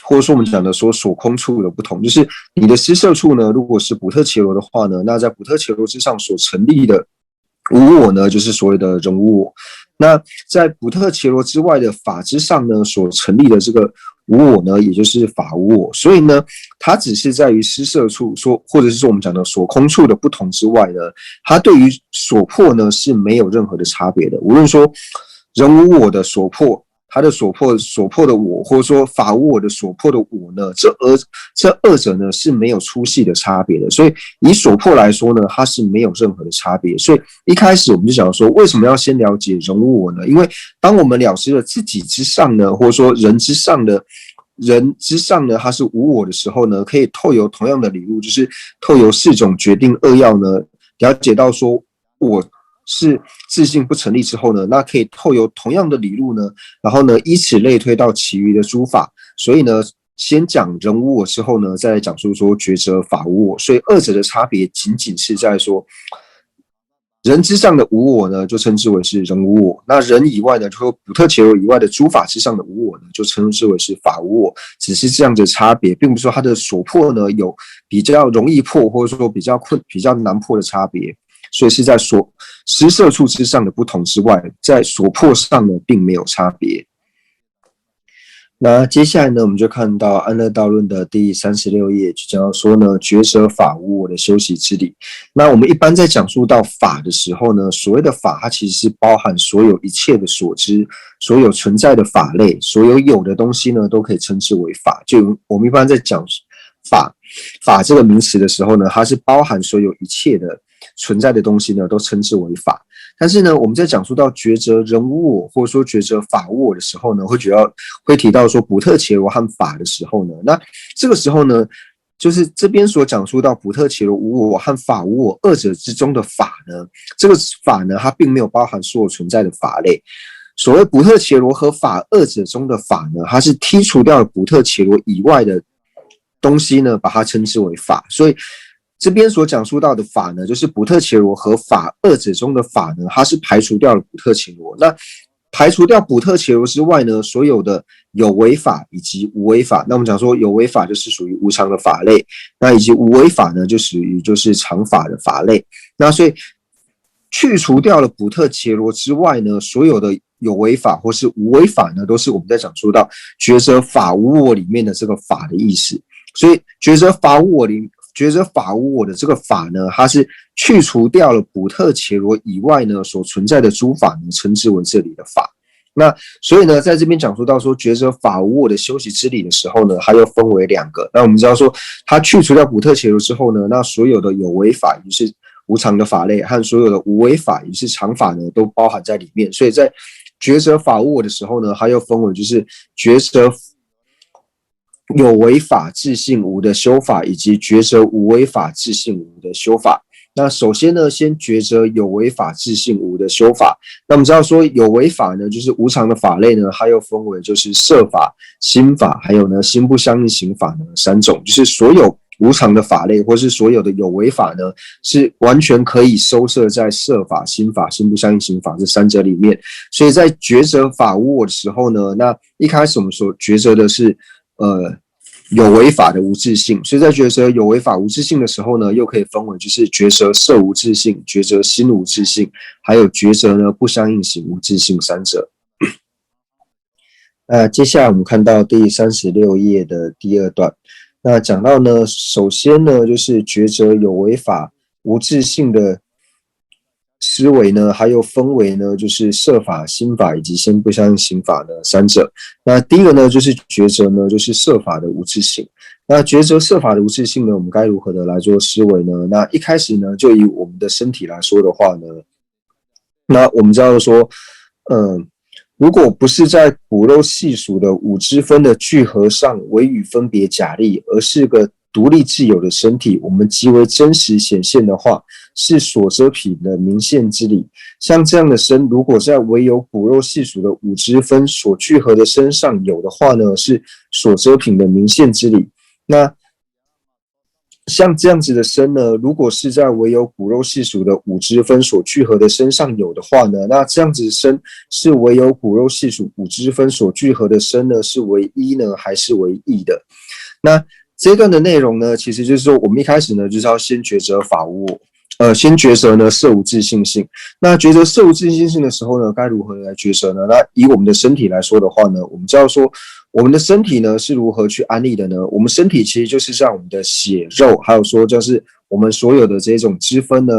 或者说我们讲的说所空处的不同。就是你的施设处呢，如果是补特伽罗的话呢，那在补特伽罗之上所成立的无我呢，就是所谓的人无我。那在补特伽罗之外的法之上呢，所成立的这个无我呢，也就是法无我。所以呢，它只是在于施设处说，或者是说我们讲的所空处的不同之外呢，它对于所迫呢是没有任何的差别的。无论说人无我的所迫，他的所迫的我，或者说法无我的所迫的我呢，这二者呢是没有粗细的差别的。所以以所迫来说呢，它是没有任何的差别。所以一开始我们就讲说，为什么要先了解人无我呢？因为当我们了知了自己之上呢，或者说人之上呢，它是无我的时候呢，可以透由同样的理路，就是透由四种决定二要呢，了解到说我是自性不成立之后呢，那可以透由同样的理路呢，然后呢依此类推到其余的诸法。所以呢，先讲人无我之后呢，再来讲述说觉者法无我。所以二者的差别仅仅是在说，人之上的无我呢，就称之为是人无我；那人以外呢，就说补特伽罗以外的诸法之上的无我呢，就称之为是法无我。只是这样的差别，并不是说它的所破呢有比较容易破，或者说比较难破的差别。所以是在所施设处之上的不同之外，在所破上呢并没有差别。那接下来呢，我们就看到安乐道论的第36页，就讲到说呢，觉者法无我的修习之理。那我们一般在讲述到法的时候呢，所谓的法，它其实是包含所有一切的所知，所有存在的法类，所有的东西呢，都可以称之为法。就我们一般在讲法这个名词的时候呢，它是包含所有一切的存在的东西呢，都称之为法。但是呢，我们在讲述到觉者人无我，或者说觉者法无我的时候呢，会提到说补特伽罗和法的时候呢，那这个时候呢，就是这边所讲述到补特伽罗无我和法无我二者之中的法呢，这个法呢，它并没有包含所有存在的法类。所谓补特伽罗和法二者中的法呢，它是剔除掉了补特伽罗以外的东西呢，把它称之为法。所以这边所讲述到的法呢，就是补特伽罗和法二者中的法呢，它是排除掉了补特伽罗。那排除掉补特伽罗之外呢，所有的有为法以及无为法。那我们讲说有为法就是属于无常的法类，那以及无为法呢就属于就是常法的法类。那所以去除掉了补特伽罗之外呢，所有的有为法或是无为法呢，都是我们在讲述到觉者法无我里面的这个法的意思。所以觉者法无我的这个法呢，它是去除掉了补特伽罗以外呢所存在的诸法呢，称之为这里的法。那所以呢，在这边讲述到说觉者法无我的修习之理的时候呢，它又分为两个。那我们知道说，它去除掉补特伽罗之后呢，那所有的有为法，也就是无常的法类，和所有的无为法，也就是常法呢，都包含在里面。所以在觉者法无我的时候呢，它又分为就是觉者有为法自性无的修法，以及觉者无为法自性无的修法。那首先呢，先觉者有为法自性无的修法。那我们知道说有为法呢，就是无常的法类呢，它又分为就是色法、心法，还有呢心不相应行法呢三种。就是所有无常的法类，或是所有的有为法呢，是完全可以收摄在色法、心法、心不相应行法这三者里面。所以在觉者法无我的时候呢，那一开始我们所觉者的是有为法的无自性，所以在觉者有为法无自性的时候呢，又可以分为就是觉者色无自性、觉者心无自性，还有觉者呢不相应行无自性三者。接下来我们看到第36页的第2段，那讲到呢，首先呢就是觉者有为法无自性的思维呢，还有分为呢，就是色法、心法以及心不相应行法的三者。那第一个呢，就是觉者呢，就是色法的无自性。那觉者色法的无自性呢，我们该如何的来做思维呢？那一开始呢，就以我们的身体来说的话呢，那我们知道说，如果不是在骨肉细属的五支分的聚合上为与分别假立，而是个独立自有的身体，我们极为真实显现的话，是所遮品的明现之理。像这样的身，如果在唯有骨肉细属的五支分所聚合的身上有的话呢，是所遮品的明现之理。那像这样子的身呢，如果是在唯有骨肉细属的五支分所聚合的身上有的话呢，那这样子的身是唯有骨肉细属五支分所聚合的身呢，是为一呢，还是为异的？那这一段的内容呢，其实就是说，我们一开始呢，就是要先觉者法无我，先觉者呢色无自性性。那觉者色无自性性的时候呢，该如何来觉者呢？那以我们的身体来说的话呢，我们知道说，我们的身体呢是如何去安立的呢？我们身体其实就是像我们的血肉，还有说就是我们所有的这种支分呢，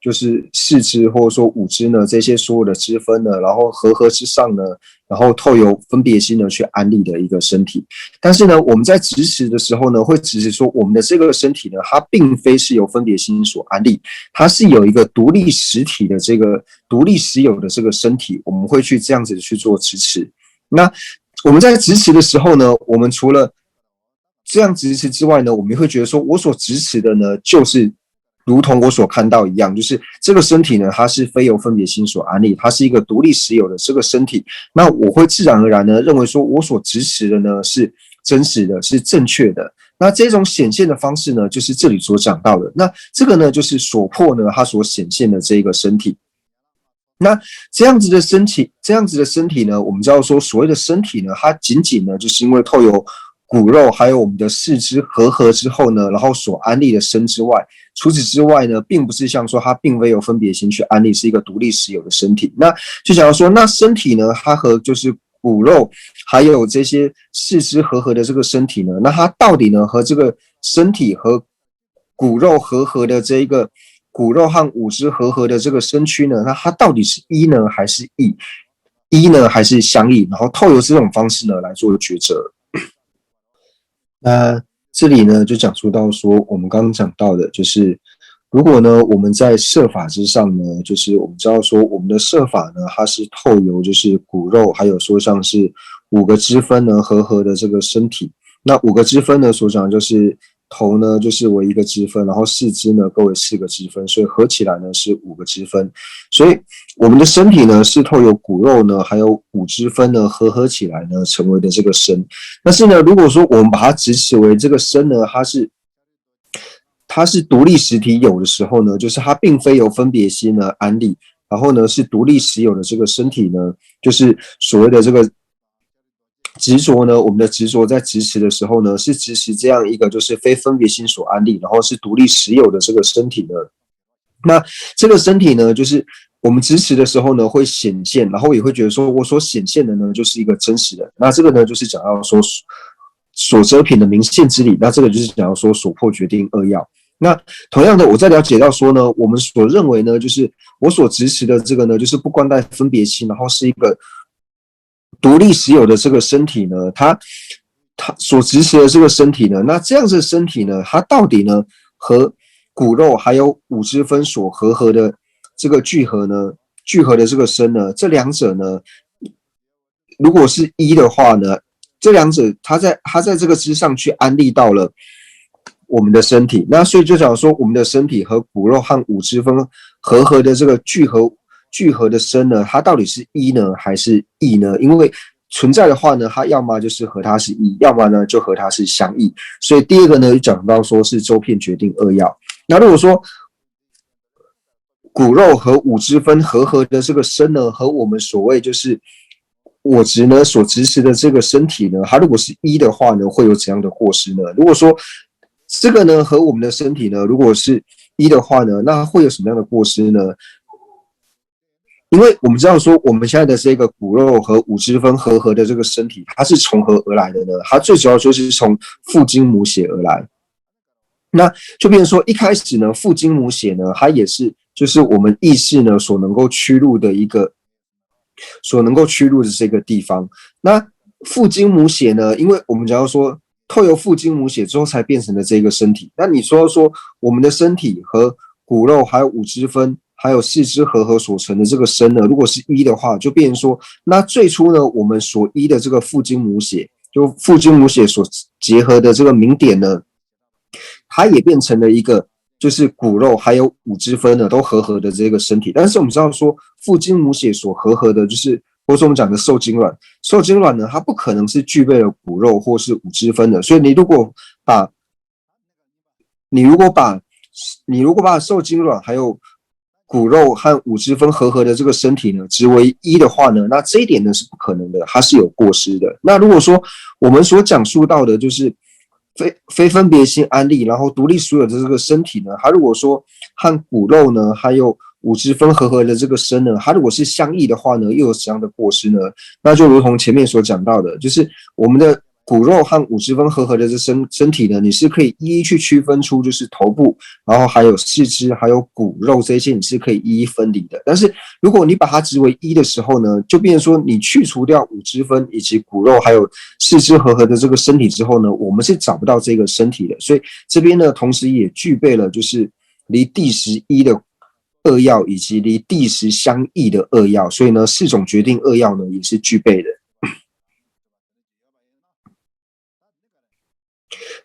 就是四支或者说五支呢，这些所有的支分呢，然后合之上呢，然后透由分别心呢去安立的一个身体。但是呢，我们在执持的时候呢，会执持说我们的这个身体呢，它并非是由分别心所安立，它是有一个独立实体的这个独立实有的这个身体，我们会去这样子去做执持。那我们在执持的时候呢，我们除了这样执持之外呢，我们会觉得说，我所执持的呢，就是如同我所看到一样，就是这个身体呢，它是非由分别心所安立，它是一个独立实有的这个身体。那我会自然而然呢，认为说我所执持的呢是真实的，是正确的。那这种显现的方式呢，就是这里所讲到的。那这个呢，就是所破呢，它所显现的这个身体。那这样子的身体呢，我们知道说，所谓的身体呢，它仅仅呢，就是因为透由骨肉还有我们的四肢合之后呢，然后所安立的身之外，除此之外呢，并不是像说它并非由分别心去安立，是一个独立实有的身体。那就假如说，那身体呢，它和就是骨肉还有这些四肢合的这个身体呢，那它到底呢和这个身体和骨肉合的这一个骨肉和五肢合的这个身躯呢，那它到底是一呢还是异？一呢还是相异？然后透由这种方式呢来做抉择。那这里呢就讲述到说，我们刚刚讲到的就是，如果呢我们在色法之上呢，就是我们知道说我们的色法呢，它是透由就是骨肉，还有说像是五个支分呢合的这个身体。那五个支分呢所讲的就是头呢就是为一个支分，然后四肢呢各为四个支分，所以合起来呢是五个支分。所以我们的身体呢是透由骨肉呢还有五支分呢合起来呢成为的这个身。但是呢，如果说我们把它执持为这个身呢，它是独立实体有的时候呢，就是它并非由分别心呢安立，然后呢是独立实有的这个身体呢，就是所谓的这个执着呢，我们的执着在执持的时候呢，是执持这样一个就是非分别心所安立，然后是独立实有的这个身体呢。那这个身体呢，就是我们执持的时候呢，会显现，然后也会觉得说，我所显现的呢，就是一个真实的。那这个呢，就是讲到说所遮品的明现之理。那这个就是讲到说所破决定二要。那同样的，我在了解到说呢，我们所认为呢，就是我所执持的这个呢，就是不关带分别心，然后是一个独立实有的这个身体呢，它所执持的这个身体呢，那这样子的身体呢，它到底呢和骨肉还有五支分所合的这个聚合的这个身呢，这两者呢，如果是一的话呢，这两者它在这个之上去安立到了我们的身体，那所以就讲说我们的身体和骨肉和五支分合的这个聚合的身呢，它到底是一呢还是异呢？因为存在的话呢，它要么就是和它是一，要么呢就和它是相异。所以第二个呢，就讲到说是周遍决定二要。那如果说骨肉和五支分合的这个身呢，和我们所谓就是我执呢所执持的这个身体呢，它如果是一的话呢，会有怎样的过失呢？如果说这个呢和我们的身体呢，如果是一的话呢，那会有什么样的过失呢？因为我们知道说，我们现在的这个骨肉和五支分合的这个身体，它是从何而来的呢？它最主要就是从父精母血而来。那就变成说，一开始呢，父精母血呢，它也是就是我们意识呢所能够驱入的这个地方。那父精母血呢，因为我们只要说透由父精母血之后才变成了这个身体。那你说我们的身体和骨肉还有五支分还有四肢合所成的这个身呢，如果是一的话，就变成说，那最初呢，我们所依的这个父精母血，就父精母血所结合的这个明点呢，它也变成了一个就是骨肉还有五支分呢都合的这个身体。但是我们知道说，父精母血所合的，就是或者我们讲的受精卵，受精卵呢，它不可能是具备了骨肉或是五支分的，所以你如果把受精卵还有骨肉和五支分合的这个身体呢，执为一的话呢，那这一点呢是不可能的，它是有过失的。那如果说我们所讲述到的就是非分别心安立，然后独立所有的这个身体呢，它如果说和骨肉呢，还有五支分合的这个身呢，它如果是相异的话呢，又有怎样的过失呢？那就如同前面所讲到的，就是我们的骨肉和五支分合的这身体呢，你是可以一一去区分出，就是头部，然后还有四肢，还有骨肉这些，你是可以一一分离的。但是如果你把它执为一的时候呢，就变成说你去除掉五支分以及骨肉还有四肢合的这个身体之后呢，我们是找不到这个身体的。所以这边呢，同时也具备了就是离第11的二要以及离第10相异的二要，所以呢，四种决定二要呢也是具备的。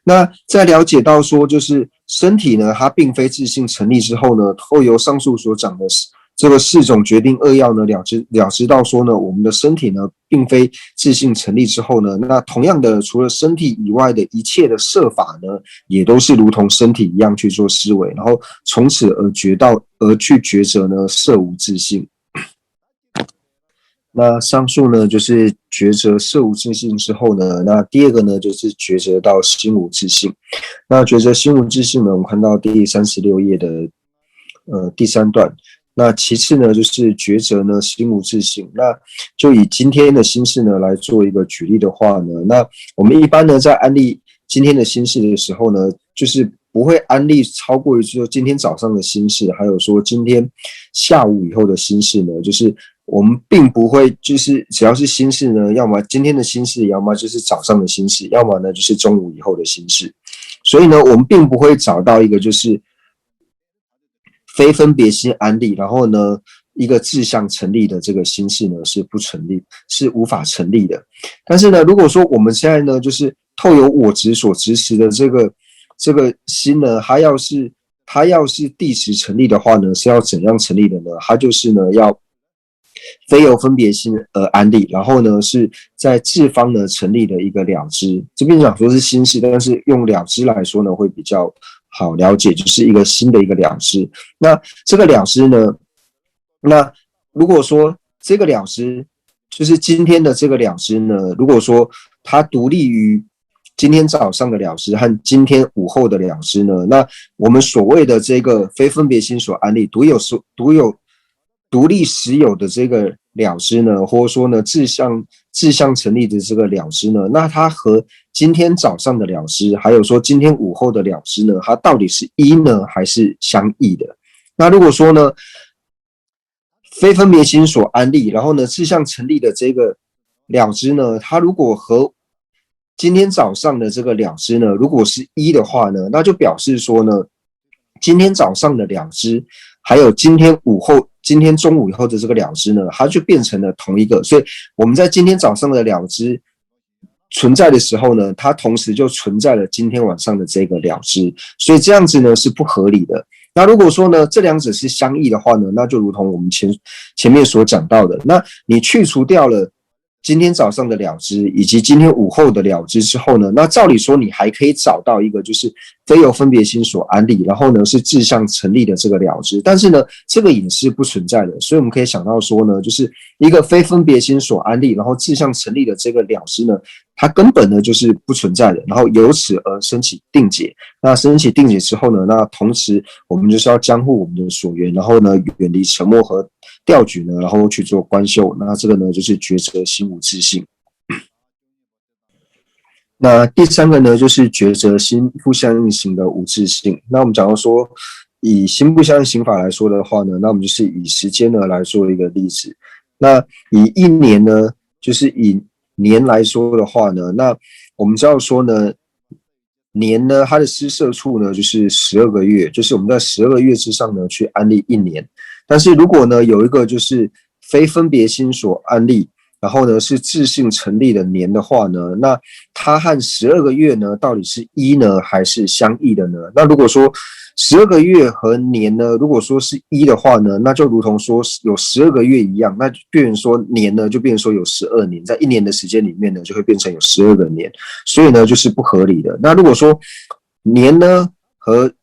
那在了解到说，就是身体呢，它并非自性成立之后呢，透由上述所讲的这个四种决定二要呢，了知到说呢，我们的身体呢，并非自性成立之后呢，那同样的，除了身体以外的一切的设法呢，也都是如同身体一样去做思维，然后从此而去抉择呢，色无自性。那上述呢，就是抉择色无自性之后呢，那第二个呢，就是抉择到心无自性。那抉择心无自性呢，我们看到第36页的第3段。那其次呢，就是抉择呢心无自性。那就以今天的心事呢来做一个举例的话呢，那我们一般呢在安利今天的心事的时候呢，就是不会安利超过于说今天早上的心事，还有说今天下午以后的心事呢，就是我们并不会就是只要是心事呢，要么今天的心事，要么就是早上的心事，要么呢就是中午以后的心事。所以呢，我们并不会找到一个就是非分别心安立，然后呢一个志向成立的这个心事呢是不成立，是无法成立的。但是呢，如果说我们现在呢就是透由我执所执持的这个心呢，它要是第10成立的话呢，是要怎样成立的呢？它就是呢要非由分别心而安立，然后呢是在智方呢成立的一个了知。这边讲说是心事，但是用了知来说呢会比较好了解，就是一个新的一个了知。那这个了知呢，那如果说这个了知，就是今天的这个了知呢，如果说它独立于今天早上的了知和今天午后的了知呢，那我们所谓的这个非分别心所安立独立实有的这个了知呢，或者说呢志向成立的这个了知呢，那它和今天早上的了知，还有说今天午后的了知呢，它到底是一呢还是相异的？那如果说呢非分别心所安立，然后呢志向成立的这个了知呢，它如果和今天早上的这个了知呢，如果是一的话呢，那就表示说呢，今天早上的了知，还有今天中午以后的这个了知呢，它就变成了同一个。所以我们在今天早上的了知存在的时候呢，它同时就存在了今天晚上的这个了知，所以这样子呢是不合理的。那如果说呢这两者是相异的话呢，那就如同我们前面所讲到的，那你去除掉了今天早上的了知以及今天午后的了知之后呢，那照理说你还可以找到一个就是非由分别心所安立，然后呢是志向成立的这个了知，但是呢这个也是不存在的。所以我们可以想到说呢，就是一个非分别心所安立，然后志向成立的这个了知呢，它根本呢就是不存在的，然后由此而升起定解。那升起定解之后呢，那同时我们就是要将护我们的所缘，然后呢远离沉默和调举呢，然后去做观修。那这个呢就是觉者心无自性。那第三个呢就是觉者心不相应行的无自性。那我们讲到说以心不相应行法来说的话呢，那我们就是以时间呢来做一个例子。那以一年呢，就是以年来说的话呢，那我们知道说呢，年呢它的施设处呢就是12个月，就是我们在12个月之上呢去安立一年。但是如果呢有一个就是非分别心所安立，然后呢是自性成立的年的话呢，那它和12个月呢到底是一呢还是相异的呢？那如果说12个月和年呢，如果说是一的话呢，那就如同说有12个月一样，那就变成说年呢就变成说有12年，在一年的时间里面呢就会变成有12个年，所以呢就是不合理的。那如果说年呢和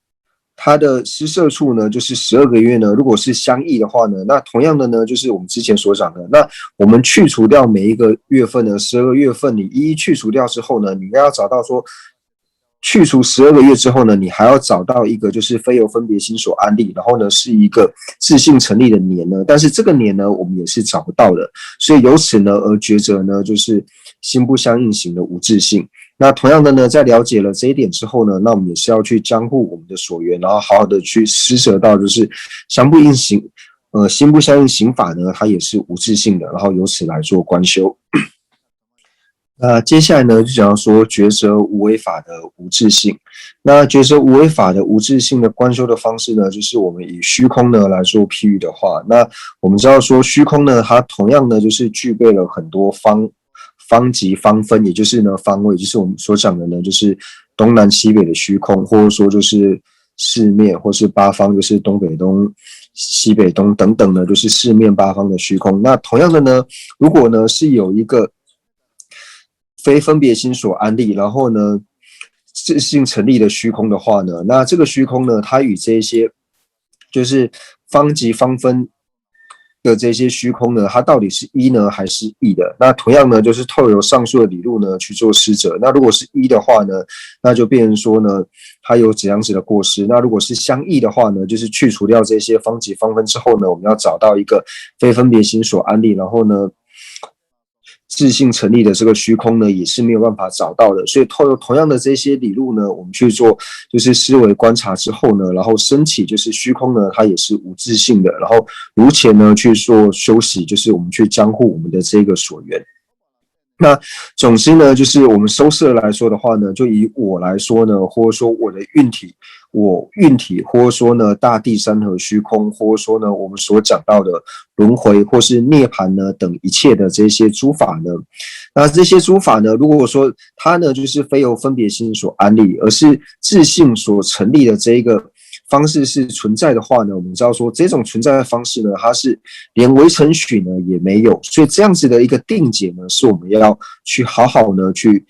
它的施设处呢就是12个月呢，如果是相异的话呢，那同样的呢就是我们之前所讲的，那我们去除掉每一个月份呢，12个月份你一一去除掉之后呢，你应该要找到说去除12个月之后呢，你还要找到一个就是非由分别心所安立，然后呢是一个自性成立的年呢，但是这个年呢我们也是找不到的，所以由此呢而觉者呢就是心不相应行的无自性。那同样的呢，在了解了这一点之后呢，那我们也是要去将护我们的所缘，然后好好的去施舍到就是心不相应行法呢，它也是无自性的，然后由此来做观修。那接下来呢，就讲到说觉者无为法的无自性。那觉者无为法的无自性的观修的方式呢，就是我们以虚空呢来做譬喻的话，那我们知道说虚空呢，它同样呢就是具备了很多方极方分，也就是呢方位，就是我们所讲的呢，就是东南西北的虚空，或者说就是四面，或是八方，就是东北东、西北东等等呢，就是四面八方的虚空。那同样的呢，如果呢是有一个非分别心所安立，然后呢自性成立的虚空的话呢，那这个虚空呢，它与这些就是方极方分的这些虚空呢，它到底是一呢还是异的？那同样呢，就是透由上述的理路呢去做施者。那如果是一的话呢，那就变成说呢，它有怎样子的过失？那如果是相异的话呢，就是去除掉这些方极方分之后呢，我们要找到一个非分别心所安立，然后呢自性成立的这个虚空呢，也是没有办法找到的。所以透过同样的这些理路呢，我们去做就是思维观察之后呢，然后升起就是虚空呢，它也是无自性的。然后如前呢去做休息，就是我们去将护我们的这个所缘。那总之呢，就是我们收摄来说的话呢，就以我来说呢，或者说我的运体，或者说呢大地山河虚空，或者说呢我们所讲到的轮回或是涅槃呢等一切的这些诸法呢，那这些诸法呢，如果说它呢就是非由分别心所安立，而是自性所成立的这一个方式是存在的话呢，我们知道说这种存在的方式呢，它是连微尘许呢也没有，所以这样子的一个定解呢，是我们要去好好呢去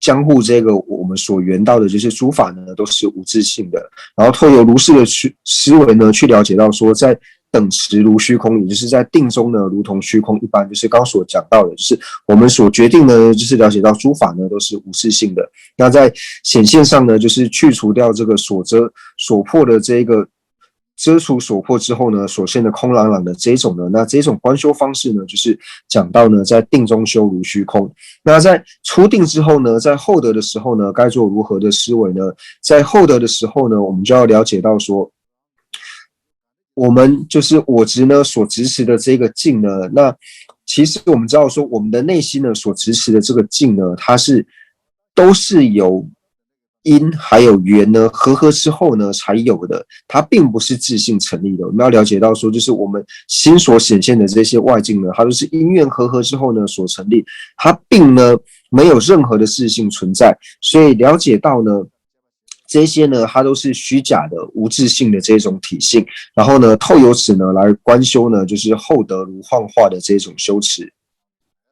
将护这个我们所缘到的这些诸法呢，都是无自性的，然后透过如是的思维呢，去了解到说，在等持如虚空，也就是在定中呢，如同虚空一般，就是刚所讲到的，就是我们所决定呢，就是了解到诸法呢都是无自性的。那在显现上呢，就是去除掉这个所遮所破的这个遮除所破之后呢，所现的空朗朗的这种呢，那这种观修方式呢，就是讲到呢，在定中修如虚空。那在初定之后呢，在后得的时候呢，该做如何的思维呢？在后得的时候呢，我们就要了解到说，我们就是我执呢所执持的这个境呢，那其实我们知道说，我们的内心呢所执持的这个境呢，它都是由因还有缘呢合之后呢才有的，它并不是自性成立的。我们要了解到说，就是我们心所显现的这些外境呢，它都是因缘合之后呢所成立，它并呢没有任何的自性存在。所以了解到呢，这些呢，它都是虚假的、无自性的这种体性，然后呢，透由此呢来观修呢，就是后得如幻化的这种修持。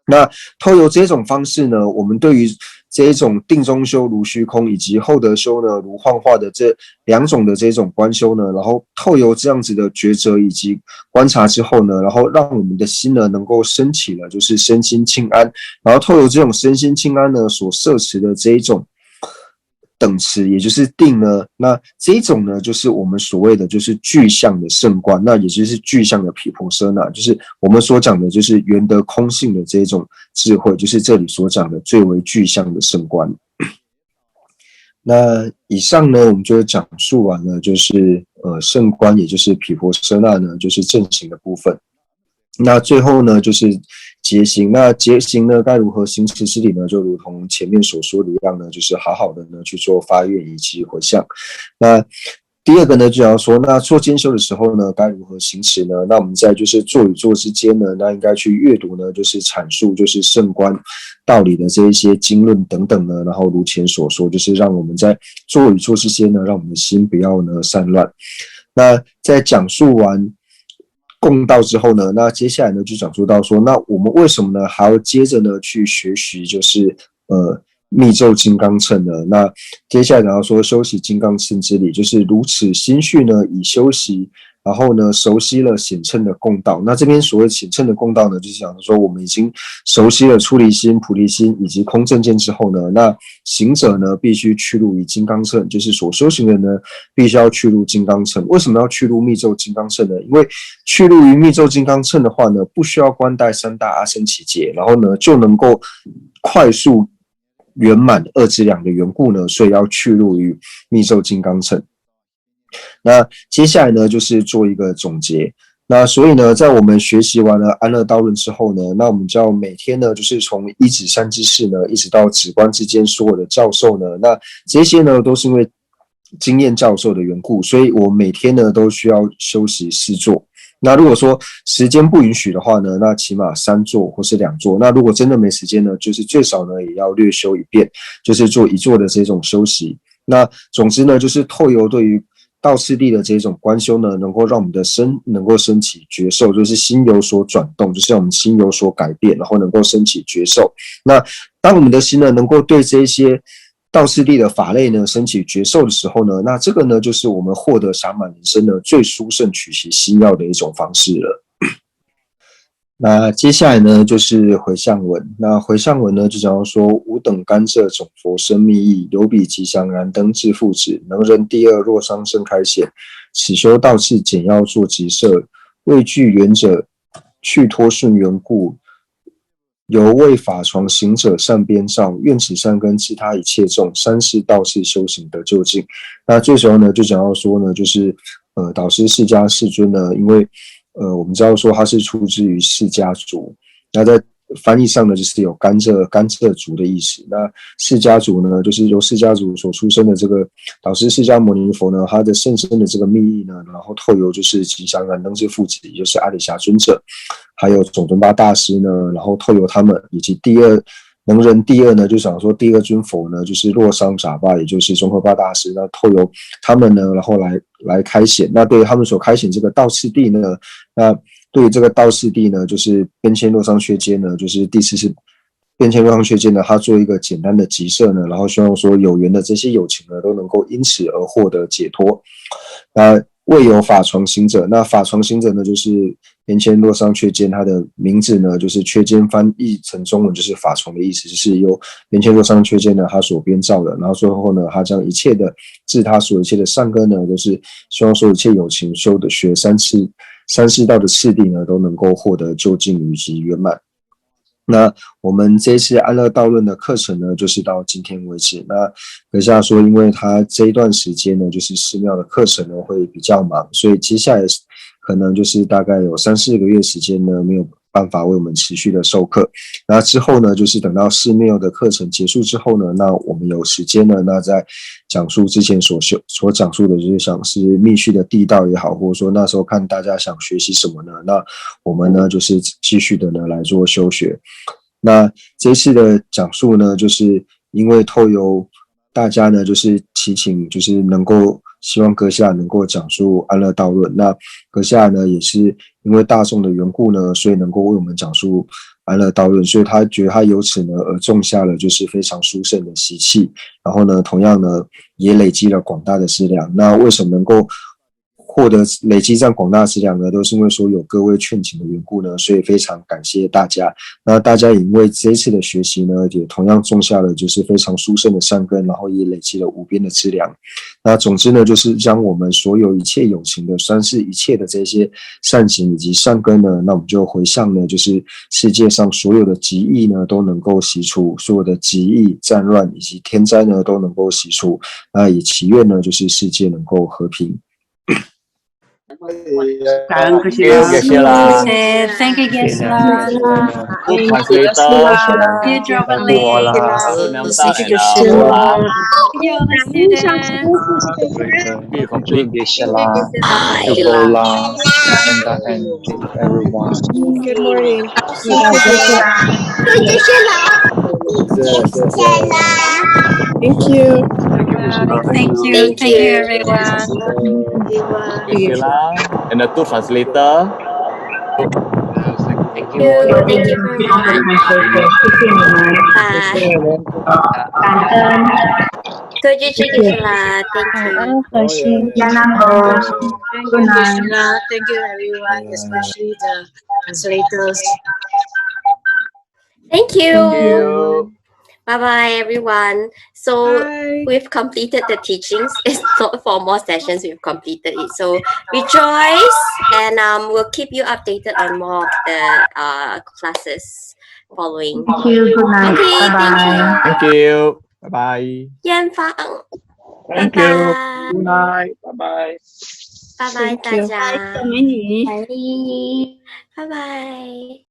那透由这种方式呢，我们对于这一种定中修如虚空，以及后得修呢如幻化的这两种的这种观修呢，然后透由这样子的抉择以及观察之后呢，然后让我们的心呢能够升起了就是身心清安，然后透由这种身心清安呢所摄持的这一种等持，也就是定呢，那这种呢，就是我们所谓的就是具象的圣观，那也就是具象的毗婆舍那，就是我们所讲的就是圆得空性的这种智慧，就是这里所讲的最为具象的圣观。那以上呢，我们就讲述完了，就是圣观，也就是毗婆舍那呢，就是正行的部分。那最后呢，就是结行。那结行呢，该如何行持之理呢？就如同前面所说的一样呢，就是好好的呢去做发愿以及回向。那第二个呢，就要说，那做兼修的时候呢，该如何行持呢？那我们在就是做与做之间呢，那应该去阅读呢，就是阐述就是圣观道理的这一些经论等等呢。然后如前所说，就是让我们在做与做之间呢，让我们的心不要呢散乱。那在讲述完共道之后呢，那接下来呢就讲述到说，那我们为什么呢还要接着呢去学习就是密咒金刚乘呢？那接下来讲到说修习金刚乘之理，就是如此心绪呢以修习，然后呢熟悉了显称的共道。那这边所谓显称的共道呢，就是讲说我们已经熟悉了出离心、菩提心以及空正见之后呢，那行者呢必须去入于金刚乘，就是所修行的呢必须要去入金刚乘。为什么要去入密咒金刚乘呢？因为去入于密咒金刚乘的话呢，不需要观待三大阿僧祇劫，然后呢就能够快速圆满二资粮的缘故呢，所以要去入于密咒金刚乘。那接下来呢，就是做一个总结。那所以呢，在我们学习完了安乐道论之后呢，那我们就要每天呢，就是从一指三知识呢，一直到止观之间所有的教授呢，那这些呢都是因为经验教授的缘故，所以我每天呢都需要休息4座。那如果说时间不允许的话呢，那起码3座或是2座。那如果真的没时间呢，就是最少呢也要略修一遍，就是做1座的这种休息。那总之呢，就是透由对于道次第的这种观修呢，能够让我们的身能够升起觉受，就是心有所转动，就是让我们心有所改变，然后能够升起觉受。那当我们的心呢，能够对这些道次第的法类呢升起觉受的时候呢，那这个呢就是我们获得暇满人生呢最殊胜取其心要的一种方式了。那接下来呢就是回向文。那回向文呢就讲到说，吾等甘蔗种佛生密意，有彼吉祥燃灯至父子，能人第二若伤生开显，此修道次简要作极摄，畏惧缘者去脱顺缘故，由为法床行者善编造，愿此善根知他一切众，三世道次修行得究竟。那最主要呢就讲到说呢，就是导师释迦世尊呢，因为我们知道说他是出自于释迦族，那在翻译上呢就是有甘蔗族的意思。那释迦族呢，就是由释迦族所出生的这个导师释迦牟尼佛呢，他的甚深的这个密意呢，然后透由就是吉祥燃灯之父子，也就是阿底峡尊者，还有种尊巴大师呢，然后透由他们，以及能人第二呢，就想说第二尊佛呢，就是洛桑扎巴，也就是宗喀巴大师，那透由他们呢，然后来开显。那对于他们所开显这个道次第呢，那对于这个道次第呢，就是边迁洛桑缺阶呢，就是第4次边迁洛桑缺阶呢，他做一个简单的集摄呢，然后希望说有缘的这些有情呢，都能够因此而获得解脱。那未有法床行者。那法床行者呢，就是边签若上缺肩，它的名字呢就是缺肩翻译成中文就是法床的意思，就是由边签若上缺肩呢他所编造的。然后最后呢，他将一切的治他所有一切的善根呢，都是希望说一切有情修的学三世道的次第呢，都能够获得究竟以及圆满。那我们这一次安乐道论的课程呢，就是到今天为止。那阁下说，因为他这一段时间呢，就是寺庙的课程呢会比较忙，所以接下来可能就是大概有3-4个月时间呢，没有办法为我们持续的授课。那之后呢，就是等到寺庙的课程结束之后呢，那我们有时间呢，那在讲述之前所讲述的，就是像是密续的地道也好，或者说那时候看大家想学习什么呢，那我们呢就是继续的呢来做修学。那这一次的讲述呢，就是因为透由大家呢，就是祈请，就是能够希望阁下能够讲述安乐道论。那阁下呢，也是因为大众的缘故呢，所以能够为我们讲述安乐道论，所以他觉得他由此呢而种下了就是非常殊胜的习气，然后呢，同样呢也累积了广大的资粮。那为什么能够获得累积这样广大的资粮呢，都是因为说有各位劝请的缘故呢，所以非常感谢大家。那大家也因为这一次的学习呢，也同样种下了就是非常殊胜的善根，然后也累积了无边的资粮。那总之呢，就是将我们所有一切有情的三世一切的这些善行以及善根呢，那我们就回向呢，就是世界上所有的疾疫呢都能够息除，所有的疾疫、战乱以及天灾呢都能够息除。那也祈愿呢，就是世界能够和平。感恩谢谢啦， Thank you, Geshe-la. Good translator， Dear 辛苦我了，能大人啦。了， Dear all the students. be complete Geshe-la, Shukla, and to everyone. Good morning. Thank you. Thank you, everyone. Geshe-la, and the two translator. Thank you. Thank you very much. Cảm ơn. Cô Duy Trì Geshe-la. Thank you. Good night. Thank you, everyone, especially the translators. Thank Thank you. you. Bye bye, everyone. So Bye. we've completed the teachings. It's not 4 more sessions. We've completed it. So rejoice, and we'll keep you updated on more of the classes following. Thank you. Good night. Okay, Bye-bye. Thank you. Bye bye. Yan Fang. Thank you. Good night. Bye bye. Bye bye, Thank you. 大家。美女。拜拜。